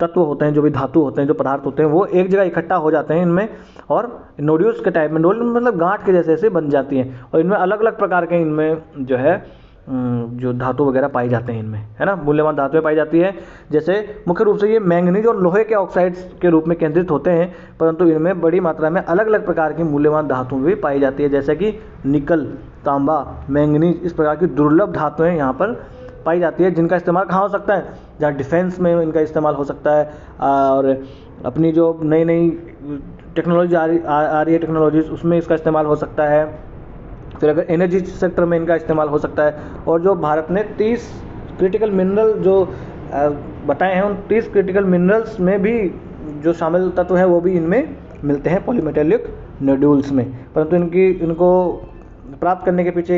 तत्व होते हैं, जो भी धातु होते हैं, जो पदार्थ होते हैं, वो एक जगह इकट्ठा हो जाते हैं इनमें, और नोड्यूल्स के टाइप में, नोड्यूल मतलब गांठ के जैसे ऐसे बन जाती हैं, और इनमें अलग अलग प्रकार के इनमें जो है जो धातु वगैरह पाई जाते हैं इनमें, है ना, मूल्यवान धातुएं पाई जाती है। जैसे मुख्य रूप से ये मैंगनीज और लोहे के ऑक्साइड्स के रूप में केंद्रित होते हैं, परंतु इनमें बड़ी मात्रा में अलग अलग प्रकार की मूल्यवान धातुएं भी पाई जाती है, जैसे कि निकल, तांबा, मैंगनीज, इस प्रकार की दुर्लभ धातुएं यहाँ पर पाई जाती है, जिनका इस्तेमाल कहाँ हो सकता है, जहाँ डिफेंस में इनका इस्तेमाल हो सकता है, और अपनी जो नई नई टेक्नोलॉजी आ रही है टेक्नोलॉजीज, उसमें इसका इस्तेमाल हो सकता है। फिर अगर एनर्जी सेक्टर में इनका इस्तेमाल हो सकता है। और जो भारत ने 30 क्रिटिकल मिनरल जो बताए हैं, उन 30 क्रिटिकल मिनरल्स में भी जो शामिल तत्व है वो भी इनमें मिलते हैं पॉलीमेटेलिक नोड्यूल्स में। परंतु इनको प्राप्त करने के पीछे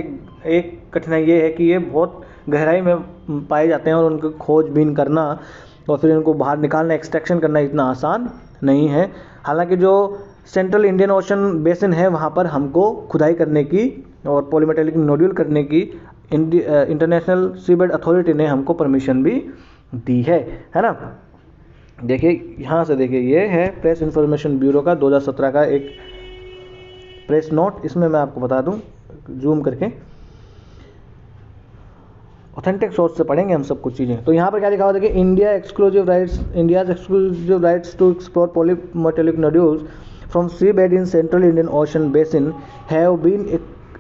एक कठिनाई ये है कि ये बहुत गहराई में पाए जाते हैं, और उनको खोजबीन करना और फिर इनको बाहर निकालना, एक्सट्रैक्शन करना इतना आसान नहीं है। हालांकि जो सेंट्रल इंडियन ओशन बेसिन है वहाँ पर हमको खुदाई करने की और पॉलीमेटेलिक नोड्यूल करने की इंटरनेशनल सीबेड अथॉरिटी ने हमको परमिशन भी दी है ना। देखिए यहाँ से देखिए, ये है प्रेस इंफॉर्मेशन ब्यूरो का 2017 का एक प्रेस नोट। इसमें मैं आपको बता दूं जूम करके, ऑथेंटिक सोर्स से पढ़ेंगे हम सब कुछ चीज़ें। तो यहाँ पर क्या लिखा हुआ है, देखिए India's exclusive rights to explore polymetallic nodules from sea bed in central Indian ocean basin have been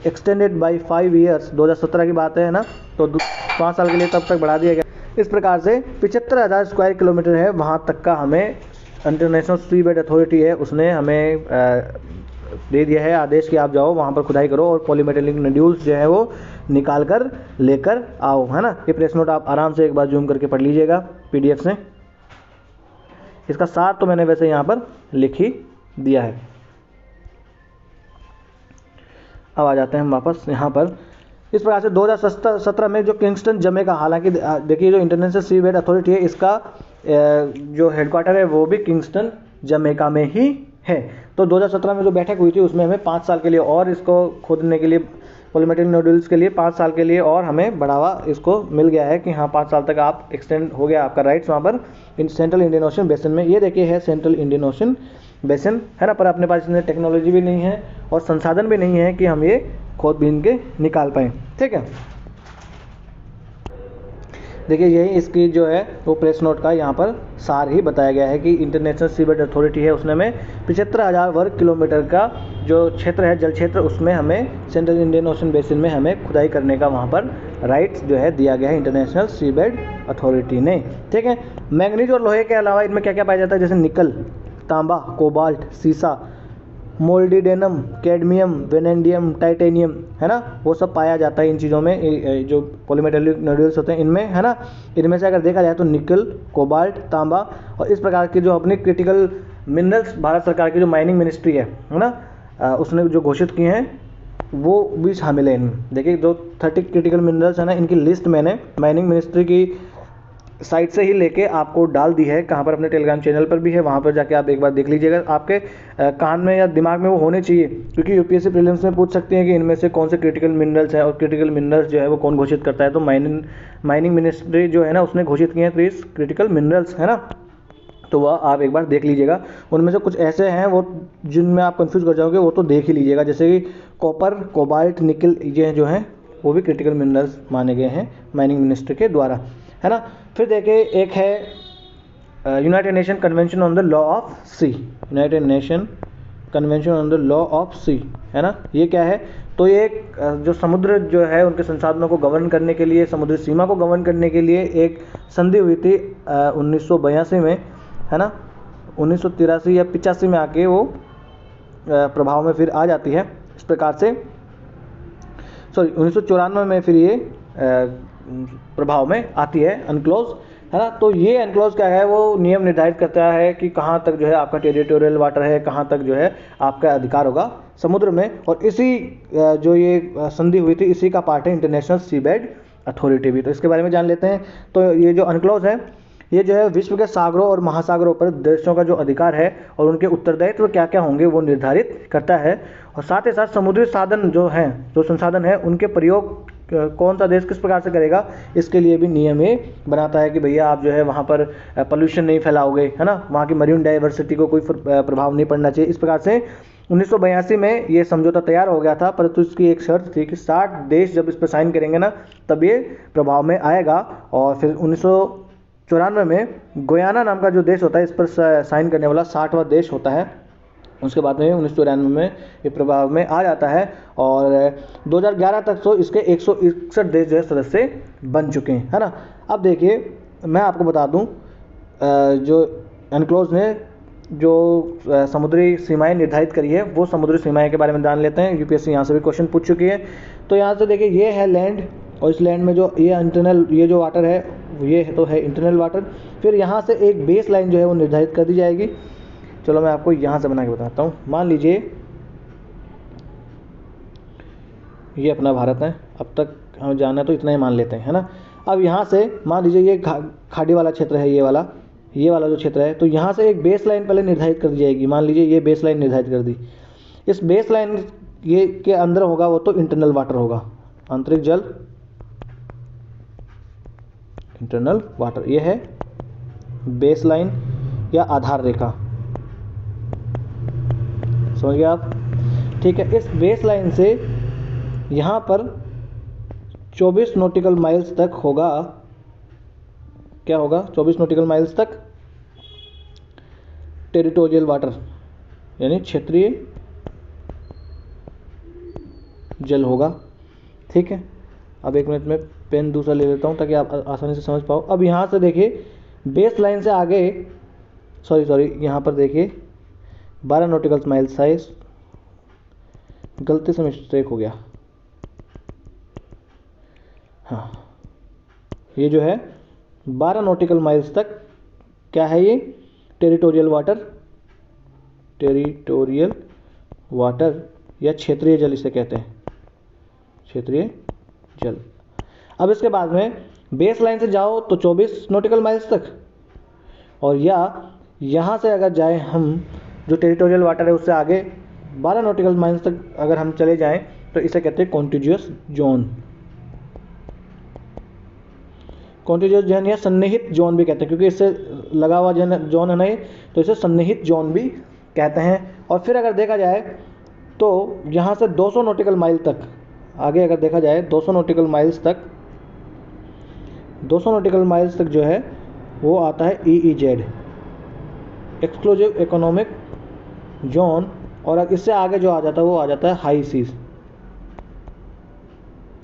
extended by 5 years. 2017 की बात है ना, तो 5 साल के लिए तब तक बढ़ा दिया गया। इस प्रकार से 75,000 स्क्वायर किलोमीटर है, वहाँ तक का हमें इंटरनेशनल सी बेड अथॉरिटी है उसने हमें दे दिया है आदेश कि आप जाओ वहाँ पर खुदाई करो और पॉलीमेटेलिक नोड्यूल्स जो है वो निकाल कर लेकर आओ, है ना। ये प्रेस नोट आप आराम से एक बार जूम करके पढ़ लीजिएगा पीडीएफ से। इसका सार तो मैंने वैसे यहाँ पर लिख ही दिया है। अब आ जाते हैं हम वापस यहाँ पर। इस प्रकार से 2017 में जो किंगस्टन जमैका, हालांकि देखिए जो इंटरनेशनल सी बेड अथॉरिटी है इसका जो हेडक्वार्टर है वो भी किंगस्टन जमैका में ही है। तो 2017 में जो बैठक हुई थी उसमें हमें 5 साल के लिए और इसको खोदने के लिए, पॉलीमेटेलिक नोड्यूल्स के लिए 5 साल के लिए और हमें बढ़ावा इसको मिल गया है कि हाँ 5 साल तक आप एक्सटेंड हो गया आपका राइट्स वहाँ पर इन सेंट्रल इंडियन ओशन बेसिन में। ये देखिए है सेंट्रल इंडियन ओशन बेसिन, है ना। पर अपने पास इसमें टेक्नोलॉजी भी नहीं है और संसाधन भी नहीं है कि हम ये खोदबीन के निकाल पाएँ, ठीक है। देखिए यही इसकी जो है वो प्रेस नोट का यहाँ पर सार ही बताया गया है कि इंटरनेशनल सीबेड अथॉरिटी है उसने हमें 75,000 वर्ग किलोमीटर का जो क्षेत्र है, जल क्षेत्र, उसमें हमें सेंट्रल इंडियन ओशन बेसिन में हमें खुदाई करने का वहाँ पर राइट्स जो है दिया गया है इंटरनेशनल सीबेड अथॉरिटी ने, ठीक है। मैंगनीज और लोहे के अलावा इनमें क्या क्या पाया जाता है, जैसे निकल, तांबा, कोबाल्ट, सीसा, मोल्डिडेनम, कैडमियम, वेनेडियम, टाइटेनियम, है ना, वो सब पाया जाता है इन चीज़ों में, जो पॉलीमेटेलिक नोड्यूल्स होते हैं इनमें, है ना। इनमें से अगर देखा जाए तो निकल, कोबाल्ट, तांबा और इस प्रकार की जो अपनी क्रिटिकल मिनरल्स भारत सरकार की जो माइनिंग मिनिस्ट्री है ना, उसने जो घोषित किए हैं वो भी शामिल है इनमें। देखिए जो 30 क्रिटिकल मिनरल्स है ना, इनकी लिस्ट मैंने माइनिंग मिनिस्ट्री की साइट से ही लेके आपको डाल दी है, कहाँ पर अपने टेलीग्राम चैनल पर भी है, वहाँ पर जाके आप एक बार देख लीजिएगा। आपके कान में या दिमाग में वो होने चाहिए, क्योंकि यूपीएससी प्रीलिम्स में पूछ सकते हैं कि इनमें से कौन से क्रिटिकल मिनरल्स हैं और क्रिटिकल मिनरल्स जो है वो कौन घोषित करता है। तो माइनिंग मिनिस्ट्री जो है ना उसने घोषित किए हैं 30 क्रिटिकल मिनरल्स, है ना। तो वह आप एक बार देख लीजिएगा। उनमें से कुछ ऐसे हैं वो जिनमें आप कंफ्यूज कर जाओगे, वो तो देख ही लीजिएगा, जैसे कि कॉपर, कोबाल्ट, निकल, ये जो हैं वो भी क्रिटिकल मिनरल्स माने गए हैं माइनिंग मिनिस्ट्री के द्वारा, है ना। फिर देखिए एक है United Nation Convention on the Law of Sea, United Nation Convention on the Law of Sea, है ना। ये क्या है, तो ये जो समुद्र जो है उनके संसाधनों को गवर्न करने के लिए, समुद्री सीमा को गवर्न करने के लिए एक संधि हुई थी 1982 में, है ना। 1983 या 85 में आके वो प्रभाव में फिर आ जाती है। इस प्रकार से 1994 में फिर ये प्रभाव में आती है अनक्लोज, है ना। तो ये अनक्लोज क्या है, वो नियम निर्धारित करता है कि कहाँ तक जो है आपका टेरिटोरियल वाटर है, कहाँ तक जो है आपका अधिकार होगा समुद्र में। और इसी जो ये संधि हुई थी इसी का पार्ट है इंटरनेशनल सीबेड अथॉरिटी भी। तो इसके बारे में जान लेते हैं। तो ये जो अनक्लोज है ये जो है विश्व के सागरों और महासागरों पर देशों का जो अधिकार है और उनके उत्तरदायित्व क्या क्या होंगे वो निर्धारित करता है। और साथ ही साथ समुद्री साधन जो हैं, जो संसाधन है, उनके प्रयोग कौन सा देश किस प्रकार से करेगा, इसके लिए भी नियम ये बनाता है कि भैया आप जो है वहाँ पर पोल्यूशन नहीं फैलाओगे, है ना, वहाँ की मरीन डाइवर्सिटी को कोई प्रभाव नहीं पड़ना चाहिए। इस प्रकार से 1982 में ये समझौता तैयार हो गया था, परंतु इसकी एक शर्त थी कि 60 देश जब इस पर साइन करेंगे ना तब ये प्रभाव में आएगा। और फिर 1994 में गुयाना नाम का जो देश होता है इस पर साइन करने वाला 60वां देश होता है। उसके बाद में 1994 में ये प्रभाव में आ जाता है और 2011 तक तो इसके 161 देश जो है सदस्य बन चुके हैं, है ना। अब देखिए मैं आपको बता दूं जो अनक्लोज ने जो समुद्री सीमाएं निर्धारित करी है वो समुद्री सीमाएं के बारे में जान लेते हैं। यूपीएससी यहाँ से भी क्वेश्चन पूछ चुकी है। तो यहाँ से देखिए ये है लैंड और इस लैंड में जो ये इंटरनल ये जो वाटर है ये तो है इंटरनल वाटर। फिर यहाँ से एक बेस लाइन जो है वो निर्धारित कर दी जाएगी। चलो मैं आपको यहाँ से बना के बताता हूँ। मान लीजिए ये अपना भारत है, अब तक हमें जानना है तो इतना ही मान लेते हैं, है ना। अब यहाँ से मान लीजिए ये खाड़ी वाला क्षेत्र है, ये वाला जो क्षेत्र है, तो यहाँ से एक बेस लाइन पहले निर्धारित कर दी जाएगी। मान लीजिए ये बेस लाइन निर्धारित कर दी, इस बेस लाइन ये के अंदर होगा वो तो इंटरनल वाटर होगा, आंतरिक जल, इंटरनल वाटर। ये है बेस लाइन या आधार रेखा, समझ गए आप, ठीक है। इस बेस लाइन से यहाँ पर 24 नॉटिकल माइल्स तक होगा, क्या होगा, 24 नॉटिकल माइल्स तक टेरिटोरियल वाटर यानी क्षेत्रीय जल होगा, ठीक है। अब एक मिनट में पेन दूसरा ले लेता हूँ ताकि आप आसानी से समझ पाओ। अब यहाँ से देखिए बेस लाइन से आगे सॉरी यहाँ पर देखिए 12 नॉटिकल माइल्स साइज, गलती से मिस्टेक हो गया, हाँ ये जो है 12 नॉटिकल माइल्स तक क्या है, ये टेरिटोरियल वाटर या क्षेत्रीय जल इसे कहते हैं, क्षेत्रीय जल। अब इसके बाद में बेस लाइन से जाओ तो 24 नॉटिकल माइल्स तक, और या यहाँ से अगर जाए हम जो टेरिटोरियल वाटर है उससे आगे 12 नॉटिकल माइल्स तक अगर हम चले जाएं तो इसे कहते हैं कॉन्टिग्युअस जोन। कॉन्टिग्युअस जोन या सन्निहित जोन भी कहते हैं, क्योंकि इससे लगा हुआ जोन है नहीं, तो इसे सन्निहित जोन भी कहते हैं। और फिर अगर देखा जाए तो यहाँ से 200 नॉटिकल माइल तक आगे अगर देखा जाए 200 नॉटिकल माइल्स तक जो है वो आता है EEZ, एक्सक्लूसिव इकोनॉमिक जोन। और इससे आगे जो आ जाता है वो आ जाता है हाई सीज।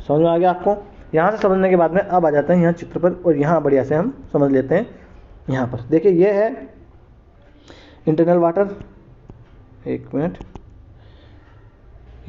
समझ में आ गया आपको। यहाँ से समझने के बाद में अब आ जाते हैं यहाँ चित्र पर, और यहाँ बढ़िया से हम समझ लेते हैं। यहाँ पर देखिए ये है इंटरनल वाटर, एक मिनट,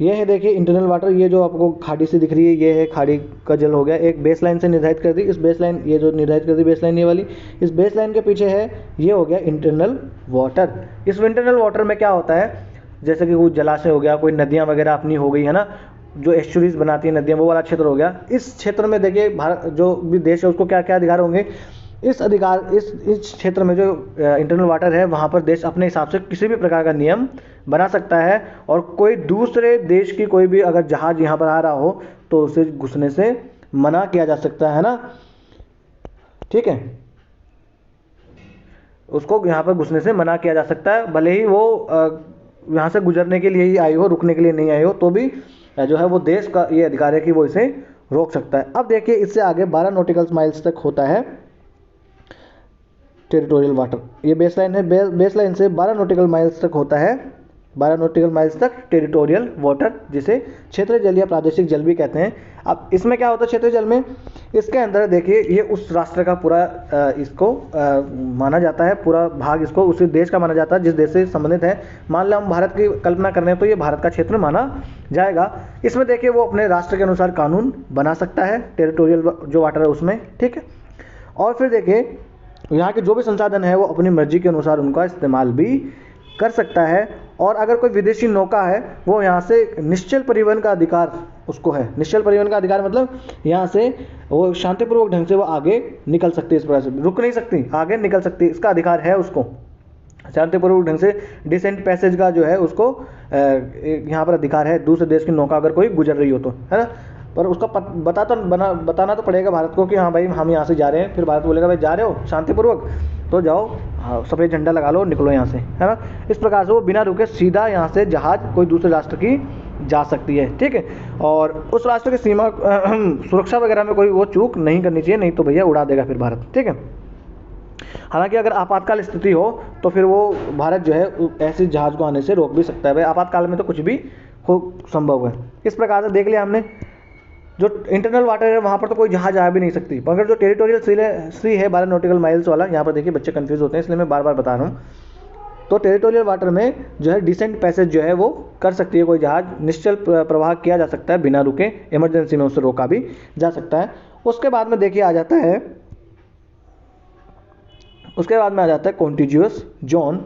ये है देखिए इंटरनल वाटर, ये जो आपको खाड़ी से दिख रही है ये है खाड़ी का जल हो गया। एक बेस लाइन से निर्धारित कर दी, इस बेस लाइन ये जो निर्धारित कर दी बेस लाइन ये वाली, इस बेस लाइन के पीछे है ये हो गया इंटरनल वाटर। इस इंटरनल वाटर में क्या होता है, जैसे कि कोई जलाशय हो गया, कोई नदियाँ वगैरह अपनी हो गई, है ना, जो एस्चुरीज बनाती है नदियाँ, वो वाला क्षेत्र हो गया। इस क्षेत्र में देखिए भारत जो भी देश है उसको क्या क्या अधिकार होंगे, इस क्षेत्र में जो इंटरनल वाटर है वहाँ पर देश अपने हिसाब से किसी भी प्रकार का नियम बना सकता है। और कोई दूसरे देश की कोई भी अगर जहाज यहाँ पर आ रहा हो तो उसे घुसने से मना किया जा सकता है ना, ठीक है, उसको यहाँ पर घुसने से मना किया जा सकता है, भले ही वो यहाँ से गुजरने के लिए ही आई हो, रुकने के लिए नहीं आई हो, तो भी जो है वो देश का ये अधिकार है कि वो इसे रोक सकता है। अब देखिए इससे आगे 12 नॉटिकल माइल्स तक होता है टेरिटोरियल वाटर। ये बेस लाइन है, बेस लाइन से 12 नॉटिकल माइल्स तक होता है 12 नॉटिकल माइल्स तक टेरिटोरियल वाटर, जिसे क्षेत्रीय जल या प्रादेशिक जल भी कहते हैं। अब इसमें क्या होता है क्षेत्रीय जल में, इसके अंदर देखिए ये उस राष्ट्र का पूरा इसको माना जाता है, पूरा भाग इसको उसी देश का माना जाता है जिस देश से संबंधित है। मान लो हम भारत की कल्पना कर रहे हैं तो ये भारत का क्षेत्र माना जाएगा। इसमें देखिए वो अपने राष्ट्र के अनुसार कानून बना सकता है, टेरिटोरियल जो वाटर है उसमें, ठीक है। और फिर देखिए यहाँ के जो भी संसाधन है वो अपनी मर्जी के अनुसार उनका इस्तेमाल भी कर सकता है। और अगर कोई विदेशी नौका है वो यहाँ से निश्चल परिवहन का अधिकार उसको है। निश्चल परिवहन का अधिकार मतलब यहाँ से वो शांतिपूर्वक ढंग से वो आगे निकल सकती है, इस प्रकार से रुक नहीं सकती, आगे निकल सकती, इसका अधिकार है उसको। शांतिपूर्वक ढंग से डिसेंट पैसेज का जो है उसको यहाँ पर अधिकार है, दूसरे देश की नौका अगर कोई गुजर रही हो तो, है ना। पर उसका बताना तो पड़ेगा भारत को कि हाँ भाई हम यहाँ से जा रहे हैं। फिर भारत बोलेगा भाई जा रहे हो शांतिपूर्वक तो जाओ, हाँ सफ़ेद झंडा लगा लो, निकलो यहाँ से, है ना। इस प्रकार से वो बिना रुके सीधा यहाँ से जहाज कोई दूसरे राष्ट्र की जा सकती है, ठीक है। और उस राष्ट्र की सीमा सुरक्षा वगैरह में कोई वो चूक नहीं करनी चाहिए, नहीं तो भैया उड़ा देगा फिर भारत, ठीक है। हालांकि अगर आपातकाल स्थिति हो तो फिर वो भारत जो है ऐसे जहाज को आने से रोक भी सकता है। भाई आपातकाल में तो कुछ भी हो संभव है। इस प्रकार से देख लिया हमने जो इंटरनल वाटर है वहाँ पर तो कोई जहाज आ भी नहीं सकती, मगर जो टेरिटोरियल सी है 12 नॉटिकल माइल्स वाला, यहाँ पर देखिए बच्चे कंफ्यूज होते हैं इसलिए मैं बार बार बता रहा हूँ। तो टेरिटोरियल वाटर में जो है डिसेंट पैसेज जो है वो कर सकती है कोई जहाज, निश्चल प्रवाह किया जा सकता है बिना रुके, इमरजेंसी में उससे रोका भी जा सकता है। उसके बाद में देखिए आ जाता है कॉन्टिन्यूअस जोन।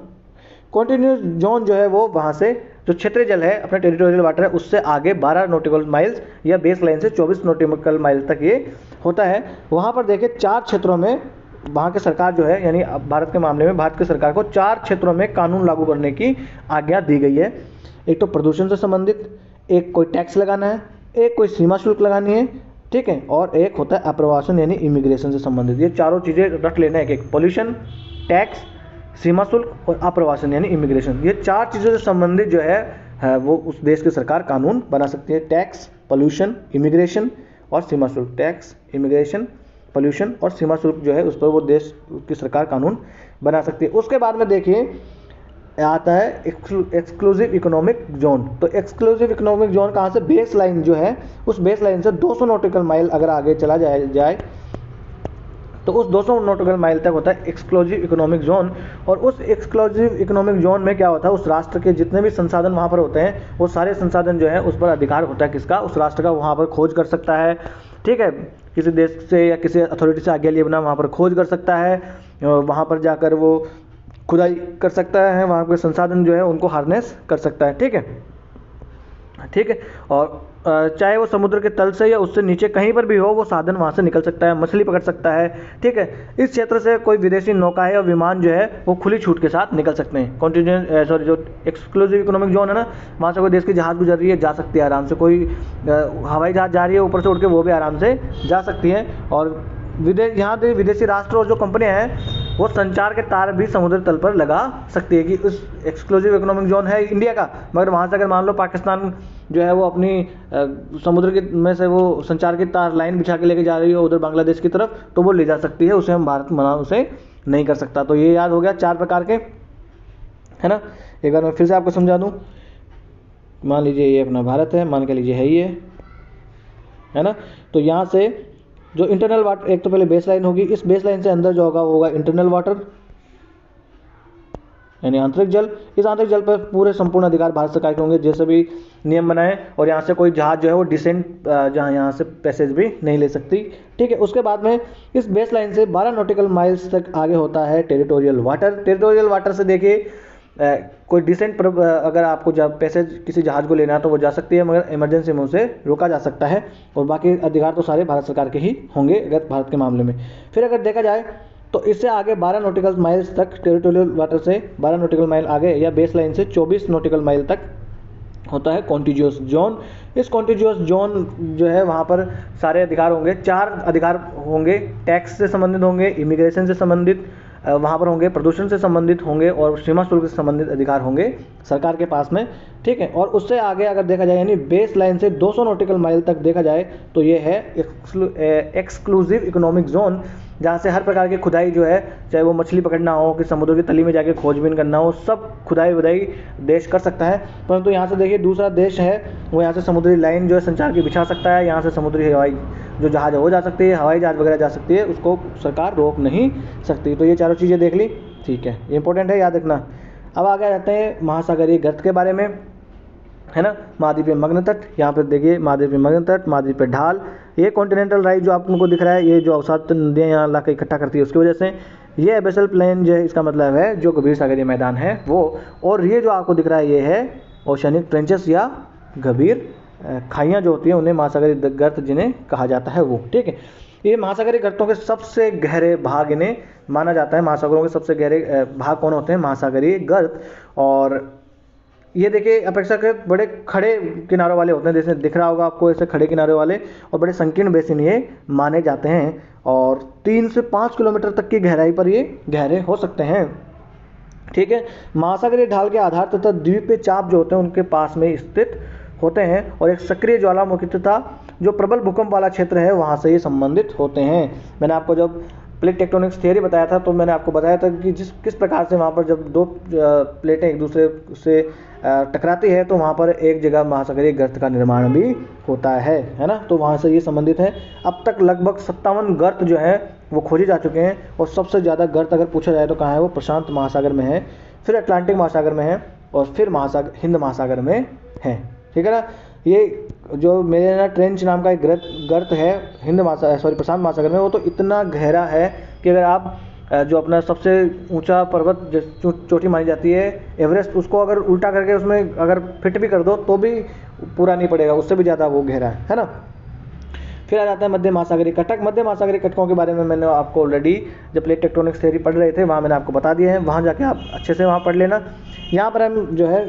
कॉन्टिन्यूअस जोन जो है वो वहाँ से जो क्षेत्रीय जल है अपने टेरिटोरियल वाटर है उससे आगे 12 नॉटिकल माइल्स या बेस लाइन से 24 नॉटिकल माइल तक ये होता है। वहाँ पर देखिए 4 क्षेत्रों में वहाँ की सरकार जो है, यानी भारत के मामले में भारत की सरकार को 4 क्षेत्रों में कानून लागू करने की आज्ञा दी गई है। एक तो प्रदूषण से संबंधित, एक कोई टैक्स लगाना है, एक कोई सीमा शुल्क लगानी है, ठीक है, और एक होता है अप्रवासन यानी इमिग्रेशन से संबंधित। ये चारों चीज़ें रट लेना है, एक पॉल्यूशन, टैक्स, सीमा शुल्क और अप्रवासन यानी इमिग्रेशन। ये 4 चीज़ों से संबंधित जो है वो उस देश की सरकार कानून बना सकती है। टैक्स, पोल्यूशन, इमिग्रेशन और सीमा शुल्क। टैक्स, इमिग्रेशन, पोल्यूशन और सीमा शुल्क जो है उस पर वो देश की सरकार कानून बना सकती है। उसके बाद में देखिए आता है एक्सक्लूसिव इकोनॉमिक जोन। तो एक्सक्लूसिव इकोनॉमिक जोन कहाँ से, बेस लाइन जो है उस बेस लाइन से 200 नॉटिकल माइल अगर आगे चला जाए तो उस 200 नॉटिकल माइल तक होता है एक्सक्लूसिव इकोनॉमिक जोन। और उस एक्सक्लूसिव इकोनॉमिक जोन में क्या होता है, उस राष्ट्र के जितने भी संसाधन वहाँ पर होते हैं वो सारे संसाधन जो है उस पर अधिकार होता है किसका, उस राष्ट्र का। वहाँ पर खोज कर सकता है, ठीक है, किसी देश से या किसी अथॉरिटी से आज्ञा लिए बिना वहाँ पर खोज कर सकता है, वहाँ पर जाकर वो खुदाई कर सकता है, वहाँ के संसाधन जो है उनको हार्नेस कर सकता है, ठीक है, ठीक है। और चाहे वो समुद्र के तल से या उससे नीचे कहीं पर भी हो वो साधन वहाँ से निकल सकता है, मछली पकड़ सकता है, ठीक है। इस क्षेत्र से कोई विदेशी नौका है और विमान जो है वो खुली छूट के साथ निकल सकते हैं। जो एक्सक्लूसिव इकोनॉमिक जोन है ना, वहाँ से कोई देश की जहाज़ गुजर रही है जा सकती है आराम से, कोई हवाई जहाज़ जा रही है ऊपर से उड़ के वो भी आराम से जा सकती है। और यहाँ के विदेशी राष्ट्र और जो कंपनियां हैं वो संचार के तार भी समुद्र तल पर लगा सकती है कि उस एक्सक्लूसिव इकोनॉमिक जोन है इंडिया का, मगर वहाँ से अगर मान लो पाकिस्तान जो है वो अपनी समुद्र के में से वो संचार की तार लाइन बिछा के लेके जा रही हो उधर बांग्लादेश की तरफ, तो वो ले जा सकती है, उसे हम भारत मना उसे नहीं कर सकता। तो ये याद हो गया 4 प्रकार के, है ना। एक बार मैं फिर से आपको समझा दूँ। मान लीजिए ये अपना भारत है, मान के लीजिए है ये, है ना। तो यहाँ से जो इंटरनल वाटर, एक तो पहले बेस लाइन होगी, इस बेस लाइन से अंदर जो होगा इंटरनल वाटर यानी आंतरिक जल। इस आंतरिक जल पर पूरे संपूर्ण अधिकार भारत सरकार के होंगे, जैसे भी नियम बनाए। और यहाँ से कोई जहाज जो है वो डिसेंट जहाँ यहाँ से पैसेज भी नहीं ले सकती, ठीक है। उसके बाद में इस बेस लाइन से 12 नॉटिकल माइल्स तक आगे होता है टेरिटोरियल वाटर। टेरिटोरियल वाटर से देखिए कोई डिसेंट अगर आपको जब पैसेज किसी जहाज को लेना है तो वो जा सकती है, मगर इमरजेंसी में उसे रोका जा सकता है। और बाकी अधिकार तो सारे भारत सरकार के ही होंगे अगर भारत के मामले में। फिर अगर देखा जाए तो इससे आगे 12 नॉटिकल माइल्स तक, टेरिटोरियल वाटर से 12 नॉटिकल माइल आगे या बेस लाइन से 24 नॉटिकल माइल तक होता है कॉन्टिन्यूअस जोन। इस कॉन्टिन्यूअस जोन जो है वहाँ पर सारे अधिकार होंगे, 4 अधिकार होंगे, टैक्स से संबंधित होंगे, इमिग्रेशन से संबंधित, वहाँ पर होंगे, प्रदूषण से संबंधित होंगे और सीमा शुल्क से संबंधित अधिकार होंगे सरकार के पास में, ठीक है। और उससे आगे अगर देखा जाए यानी बेस लाइन से 200 नॉटिकल माइल तक देखा जाए तो ये है एक्सक्लूसिव इकोनॉमिक जोन, जहाँ से हर प्रकार की खुदाई जो है, चाहे वो मछली पकड़ना हो कि समुद्र की तली में जाके खोजबीन करना हो, सब खुदाई वुदाई देश कर सकता है। परंतु यहाँ से देखिए दूसरा देश है वो यहाँ से समुद्री लाइन जो है संचार की बिछा सकता है, यहाँ से समुद्री हवाई जो जहाज है वो जा सकती है, हवाई जहाज वगैरह जा सकती है, उसको सरकार रोक नहीं सकती। तो ये चारों चीज़ें देख ली, ठीक है, ये इंपॉर्टेंट है, याद रखना। अब आगे जाते हैं महासागरीय गर्त के बारे में, है ना। महाद्वीपीय मग्न तट, यहाँ पर देखिए महाद्वीपीय मग्न तट, महाद्वीपीय ढाल, ये कॉन्टिनेंटल राइज जो आपको दिख रहा है, ये जो अवसाद नदियाँ यहाँ ला के इकट्ठा करती है उसकी वजह से। ये एबेसल प्लेन जो है, इसका मतलब है जो गंभीर सागरीय मैदान है वो। और ये जो आपको दिख रहा है ये है ओशनिक ट्रेंचेस या गंभीर खाइयाँ जो होती हैं उन्हें महासागरीय गर्त जिन्हें कहा जाता है वो, ठीक है। ये महासागरीय गर्तों के सबसे गहरे भाग इन्हें माना जाता है। महासागरों के सबसे गहरे भाग कौन होते हैं? महासागरीय गर्त। और ये देखिए अपेक्षाकृत बड़े खड़े किनारों वाले होते हैं, जैसे दिख रहा होगा आपको ऐसे खड़े किनारे वाले, और बड़े संकीर्ण बेसिन ये माने जाते हैं। और 3 से 5 किलोमीटर तक की गहराई पर ये गहरे हो सकते हैं, ठीक है। महासागरीय ढाल के आधार तथा द्वीपीय चाप जो होते हैं उनके पास में स्थित होते हैं, और एक सक्रिय ज्वालामुखी तथा जो प्रबल भूकंप वाला क्षेत्र है वहाँ से ये संबंधित होते हैं। मैंने आपको जब प्लेट टेक्टोनिक्स थियरी बताया था तो मैंने आपको बताया था कि किस प्रकार से वहाँ पर जब दो प्लेटें एक दूसरे से टकराती है तो वहाँ पर एक जगह महासागरीय गर्त का निर्माण भी होता है ना। तो वहाँ से ये संबंधित है। अब तक लगभग 57 गर्त जो है वो खोजे जा चुके हैं, और सबसे ज़्यादा गर्त अगर पूछा जाए तो कहाँ है? वो प्रशांत महासागर में है, फिर अटलांटिक महासागर में है, और फिर हिंद महासागर में है, ठीक है ना। ये जो मेरियाना ट्रेंच नाम का एक गर्त है प्रशांत महासागर में, वो तो इतना गहरा है कि अगर आप जो अपना सबसे ऊंचा पर्वत चोटी मानी जाती है एवरेस्ट, उसको अगर उल्टा करके उसमें अगर फिट भी कर दो तो भी पूरा नहीं पड़ेगा, उससे भी ज़्यादा वो गहरा है ना। फिर आ जाता है मध्य महासागरीय कटक। मध्य महासागरीय कटकों के बारे में मैंने आपको ऑलरेडी जब प्लेट टेक्टोनिक्स थ्योरी पढ़ रहे थे वहाँ मैंने आपको बता दिए हैं, वहाँ जाके आप अच्छे से वहाँ पढ़ लेना। यहाँ पर हम जो है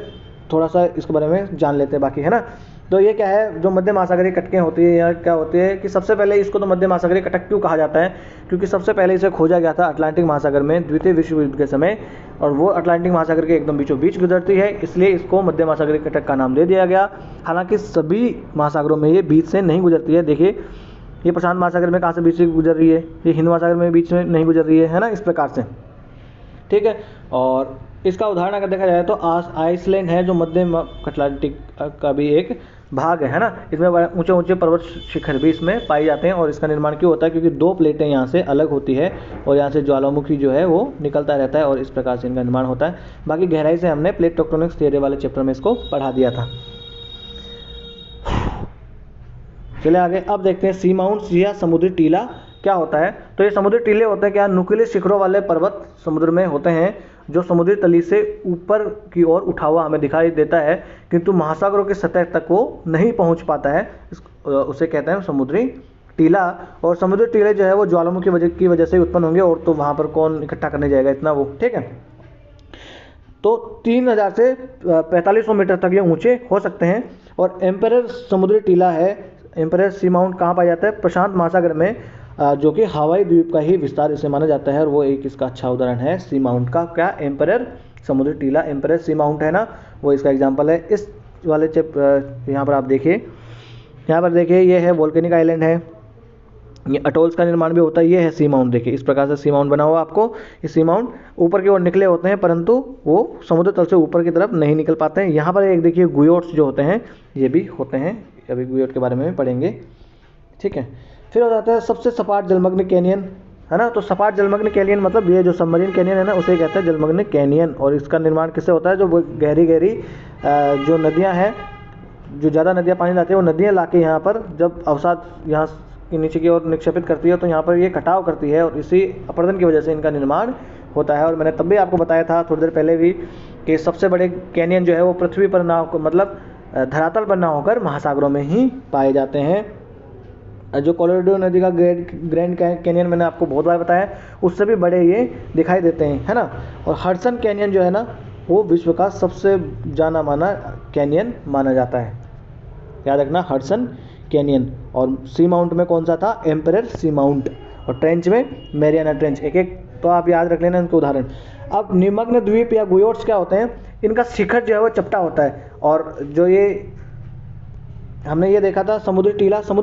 थोड़ा सा इसके बारे में जान लेते हैं बाकी, है ना। तो ये क्या है, जो मध्य महासागरीय कटकें होती है या क्या होती है कि सबसे पहले इसको तो मध्य महासागरीय कटक क्यों कहा जाता है? क्योंकि सबसे पहले इसे खोजा गया था अटलांटिक महासागर में द्वितीय विश्व युद्ध के समय, और वो अटलांटिक महासागर के एकदम बीचों बीच गुजरती है, इसलिए इसको मध्य महासागरीय कटक का नाम दे दिया गया। हालांकि सभी महासागरों में ये बीच से नहीं गुजरती है। देखिए ये प्रशांत महासागर में कहाँ से बीच से गुजर रही है, ये हिंद महासागर में बीच में नहीं गुजर रही है ना, इस प्रकार से, ठीक है। और इसका उदाहरण अगर देखा जाए तो आइसलैंड है जो मध्य अटलांटिक का भी एक भाग है ना। इसमें ऊंचे ऊंचे पर्वत शिखर भी इसमें पाए जाते हैं। और इसका निर्माण क्यों होता है? क्योंकि दो प्लेटें यहाँ से अलग होती है और यहाँ से ज्वालामुखी जो है वो निकलता रहता है, और इस प्रकार से इनका निर्माण होता है। बाकी गहराई से हमने प्लेट टेक्टोनिक्स थियरी वाले चैप्टर में इसको पढ़ा दिया था। चलिए आगे अब देखते हैं सी माउंट्स या समुद्री टीला क्या होता है। तो ये समुद्री टीले होते हैं क्या? नुकीले शिखरों वाले पर्वत समुद्र में होते हैं जो समुद्री तली से ऊपर की ओर उठा हुआ हमें दिखाई देता है, किंतु महासागरों की सतह तक वो नहीं पहुंच पाता है। उसे कहते हैं समुद्री टीला। और समुद्री टीले जो है वो ज्वालामुखी की वजह से उत्पन्न होंगे, और तो वहाँ पर कौन इकट्ठा करने जाएगा इतना वो, ठीक है। तो 3000 से 4500 मीटर तक ये ऊंचे हो सकते हैं। और एम्परर समुद्री टीला है, एम्परर सी माउंट कहाँ पाया जाता है? प्रशांत महासागर में, जो कि हवाई द्वीप का ही विस्तार इसे माना जाता है। और वो एक इसका अच्छा उदाहरण है सी माउंट का, क्या? एम्परर समुद्री टीला, एम्परर सी माउंट है ना, वो इसका एग्जांपल है। इस वाले यहाँ पर आप देखिए, यहाँ पर देखिए ये है वोल्केनिक आइलैंड है, ये अटोल्स का निर्माण भी होता है। ये है सी माउंट, देखिए इस प्रकार से सी माउंट बना हुआ आपको। ये सी माउंट ऊपर की ओर निकले होते हैं, परंतु वो समुद्र तल से ऊपर की तरफ नहीं निकल पाते हैं। यहाँ पर एक देखिए गुयोट्स जो होते हैं ये भी होते हैं, अभी गुयोट के बारे में पढ़ेंगे, ठीक है। फिर हो जाता है सबसे सपाट जलमग्न कैनियन, है ना। तो सपाट जलमग्न कैनियन मतलब ये जो सबमरीन कैनियन है ना उसे कहते हैं जलमग्न कैनियन। और इसका निर्माण किससे होता है? जो गहरी गहरी जो नदियाँ हैं, जो ज़्यादा नदियाँ पानी लाती है, वो नदियाँ लाके यहाँ पर जब अवसाद यहाँ की नीचे की ओर निक्षेपित करती है तो यहाँ पर ये कटाव करती है, और इसी अपरदन की वजह से इनका निर्माण होता है। और मैंने तब भी आपको बताया था थोड़ी देर पहले भी कि सबसे बड़े कैनियन जो है वो पृथ्वी पर ना होकर, मतलब धरातल पर ना होकर महासागरों में ही पाए जाते हैं। जो कोलोराडो नदी का ग्रैंड कैनियन मैंने आपको बहुत बार बताया, उससे भी बड़े ये दिखाई देते हैं, है ना। और हडसन कैनियन जो है ना वो विश्व का सबसे जाना माना कैनियन माना जाता है, याद रखना, हडसन कैनियन। और सी माउंट में कौन सा था? एम्परर सी माउंट। और ट्रेंच में मैरियाना ट्रेंच। एक एक तो आप याद रख लेना इनके उदाहरण। अब निमग्न द्वीप या गुयोट्स क्या होते हैं, इनका शिखर जो है वो चपटा होता है, और जो ये हमने ये देखा था समुद्री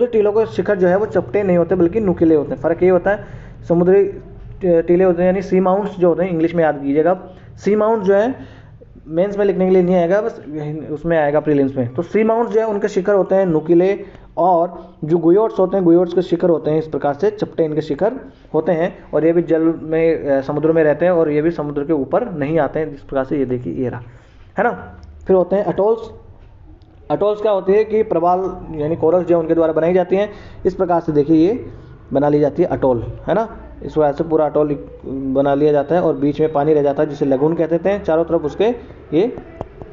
टीलों के शिखर जो है वो चपटे नहीं होते बल्कि नुकीले होते हैं। फ़र्क ये होता है, समुद्री टीले होते हैं यानी सी माउंट्स जो होते हैं, इंग्लिश में याद कीजिएगा। सी माउंट जो है मेंस में लिखने के लिए नहीं आएगा, बस उसमें आएगा प्रीलिम्स में। तो सी माउंट जो है उनके शिखर होते हैं नुकीले, और जो गुयोट्स होते हैं, गुयोट्स के शिखर होते हैं इस प्रकार से चपटे इनके शिखर होते हैं, और ये भी जल में समुद्र में रहते हैं, और ये भी समुद्र के ऊपर नहीं आते हैं। इस प्रकार से ये देखिए ये रहा, है ना। फिर होते हैं अटोल्स। अटोल्स क्या होती है कि प्रवाल यानी कोरल्स जो उनके द्वारा बनाई जाती हैं। इस प्रकार से देखिए ये बना ली जाती है अटोल, है ना। इस वजह से पूरा अटोल बना लिया जाता है और बीच में पानी रह जाता है जिसे लगून कहते हैं। चारों तरफ उसके ये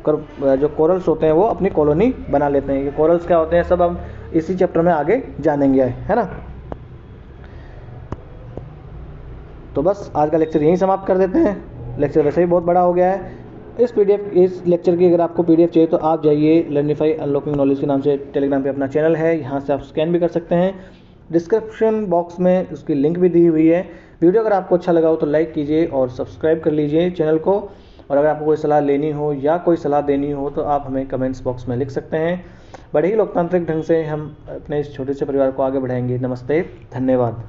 जो कोरल्स होते हैं वो अपनी कॉलोनी बना लेते हैं। ये कोरल्स क्या होते हैं सब हम इसी चैप्टर में आगे जानेंगे, है ना। तो बस आज का लेक्चर यहीं समाप्त कर देते हैं। लेक्चर वैसे ही बहुत बड़ा हो गया है। इस लेक्चर की अगर आपको पीडीएफ चाहिए तो आप जाइए लर्निफाई अनलॉकिंग नॉलेज के नाम से टेलीग्राम पे अपना चैनल है, यहाँ से आप स्कैन भी कर सकते हैं। डिस्क्रिप्शन बॉक्स में उसकी लिंक भी दी हुई है। वीडियो अगर आपको अच्छा लगा हो तो लाइक कीजिए और सब्सक्राइब कर लीजिए चैनल को। और अगर आपको कोई सलाह लेनी हो या कोई सलाह देनी हो तो आप हमें कमेंट्स बॉक्स में लिख सकते हैं। बड़े ही लोकतांत्रिक ढंग से हम अपने इस छोटे से परिवार को आगे बढ़ाएंगे। नमस्ते, धन्यवाद।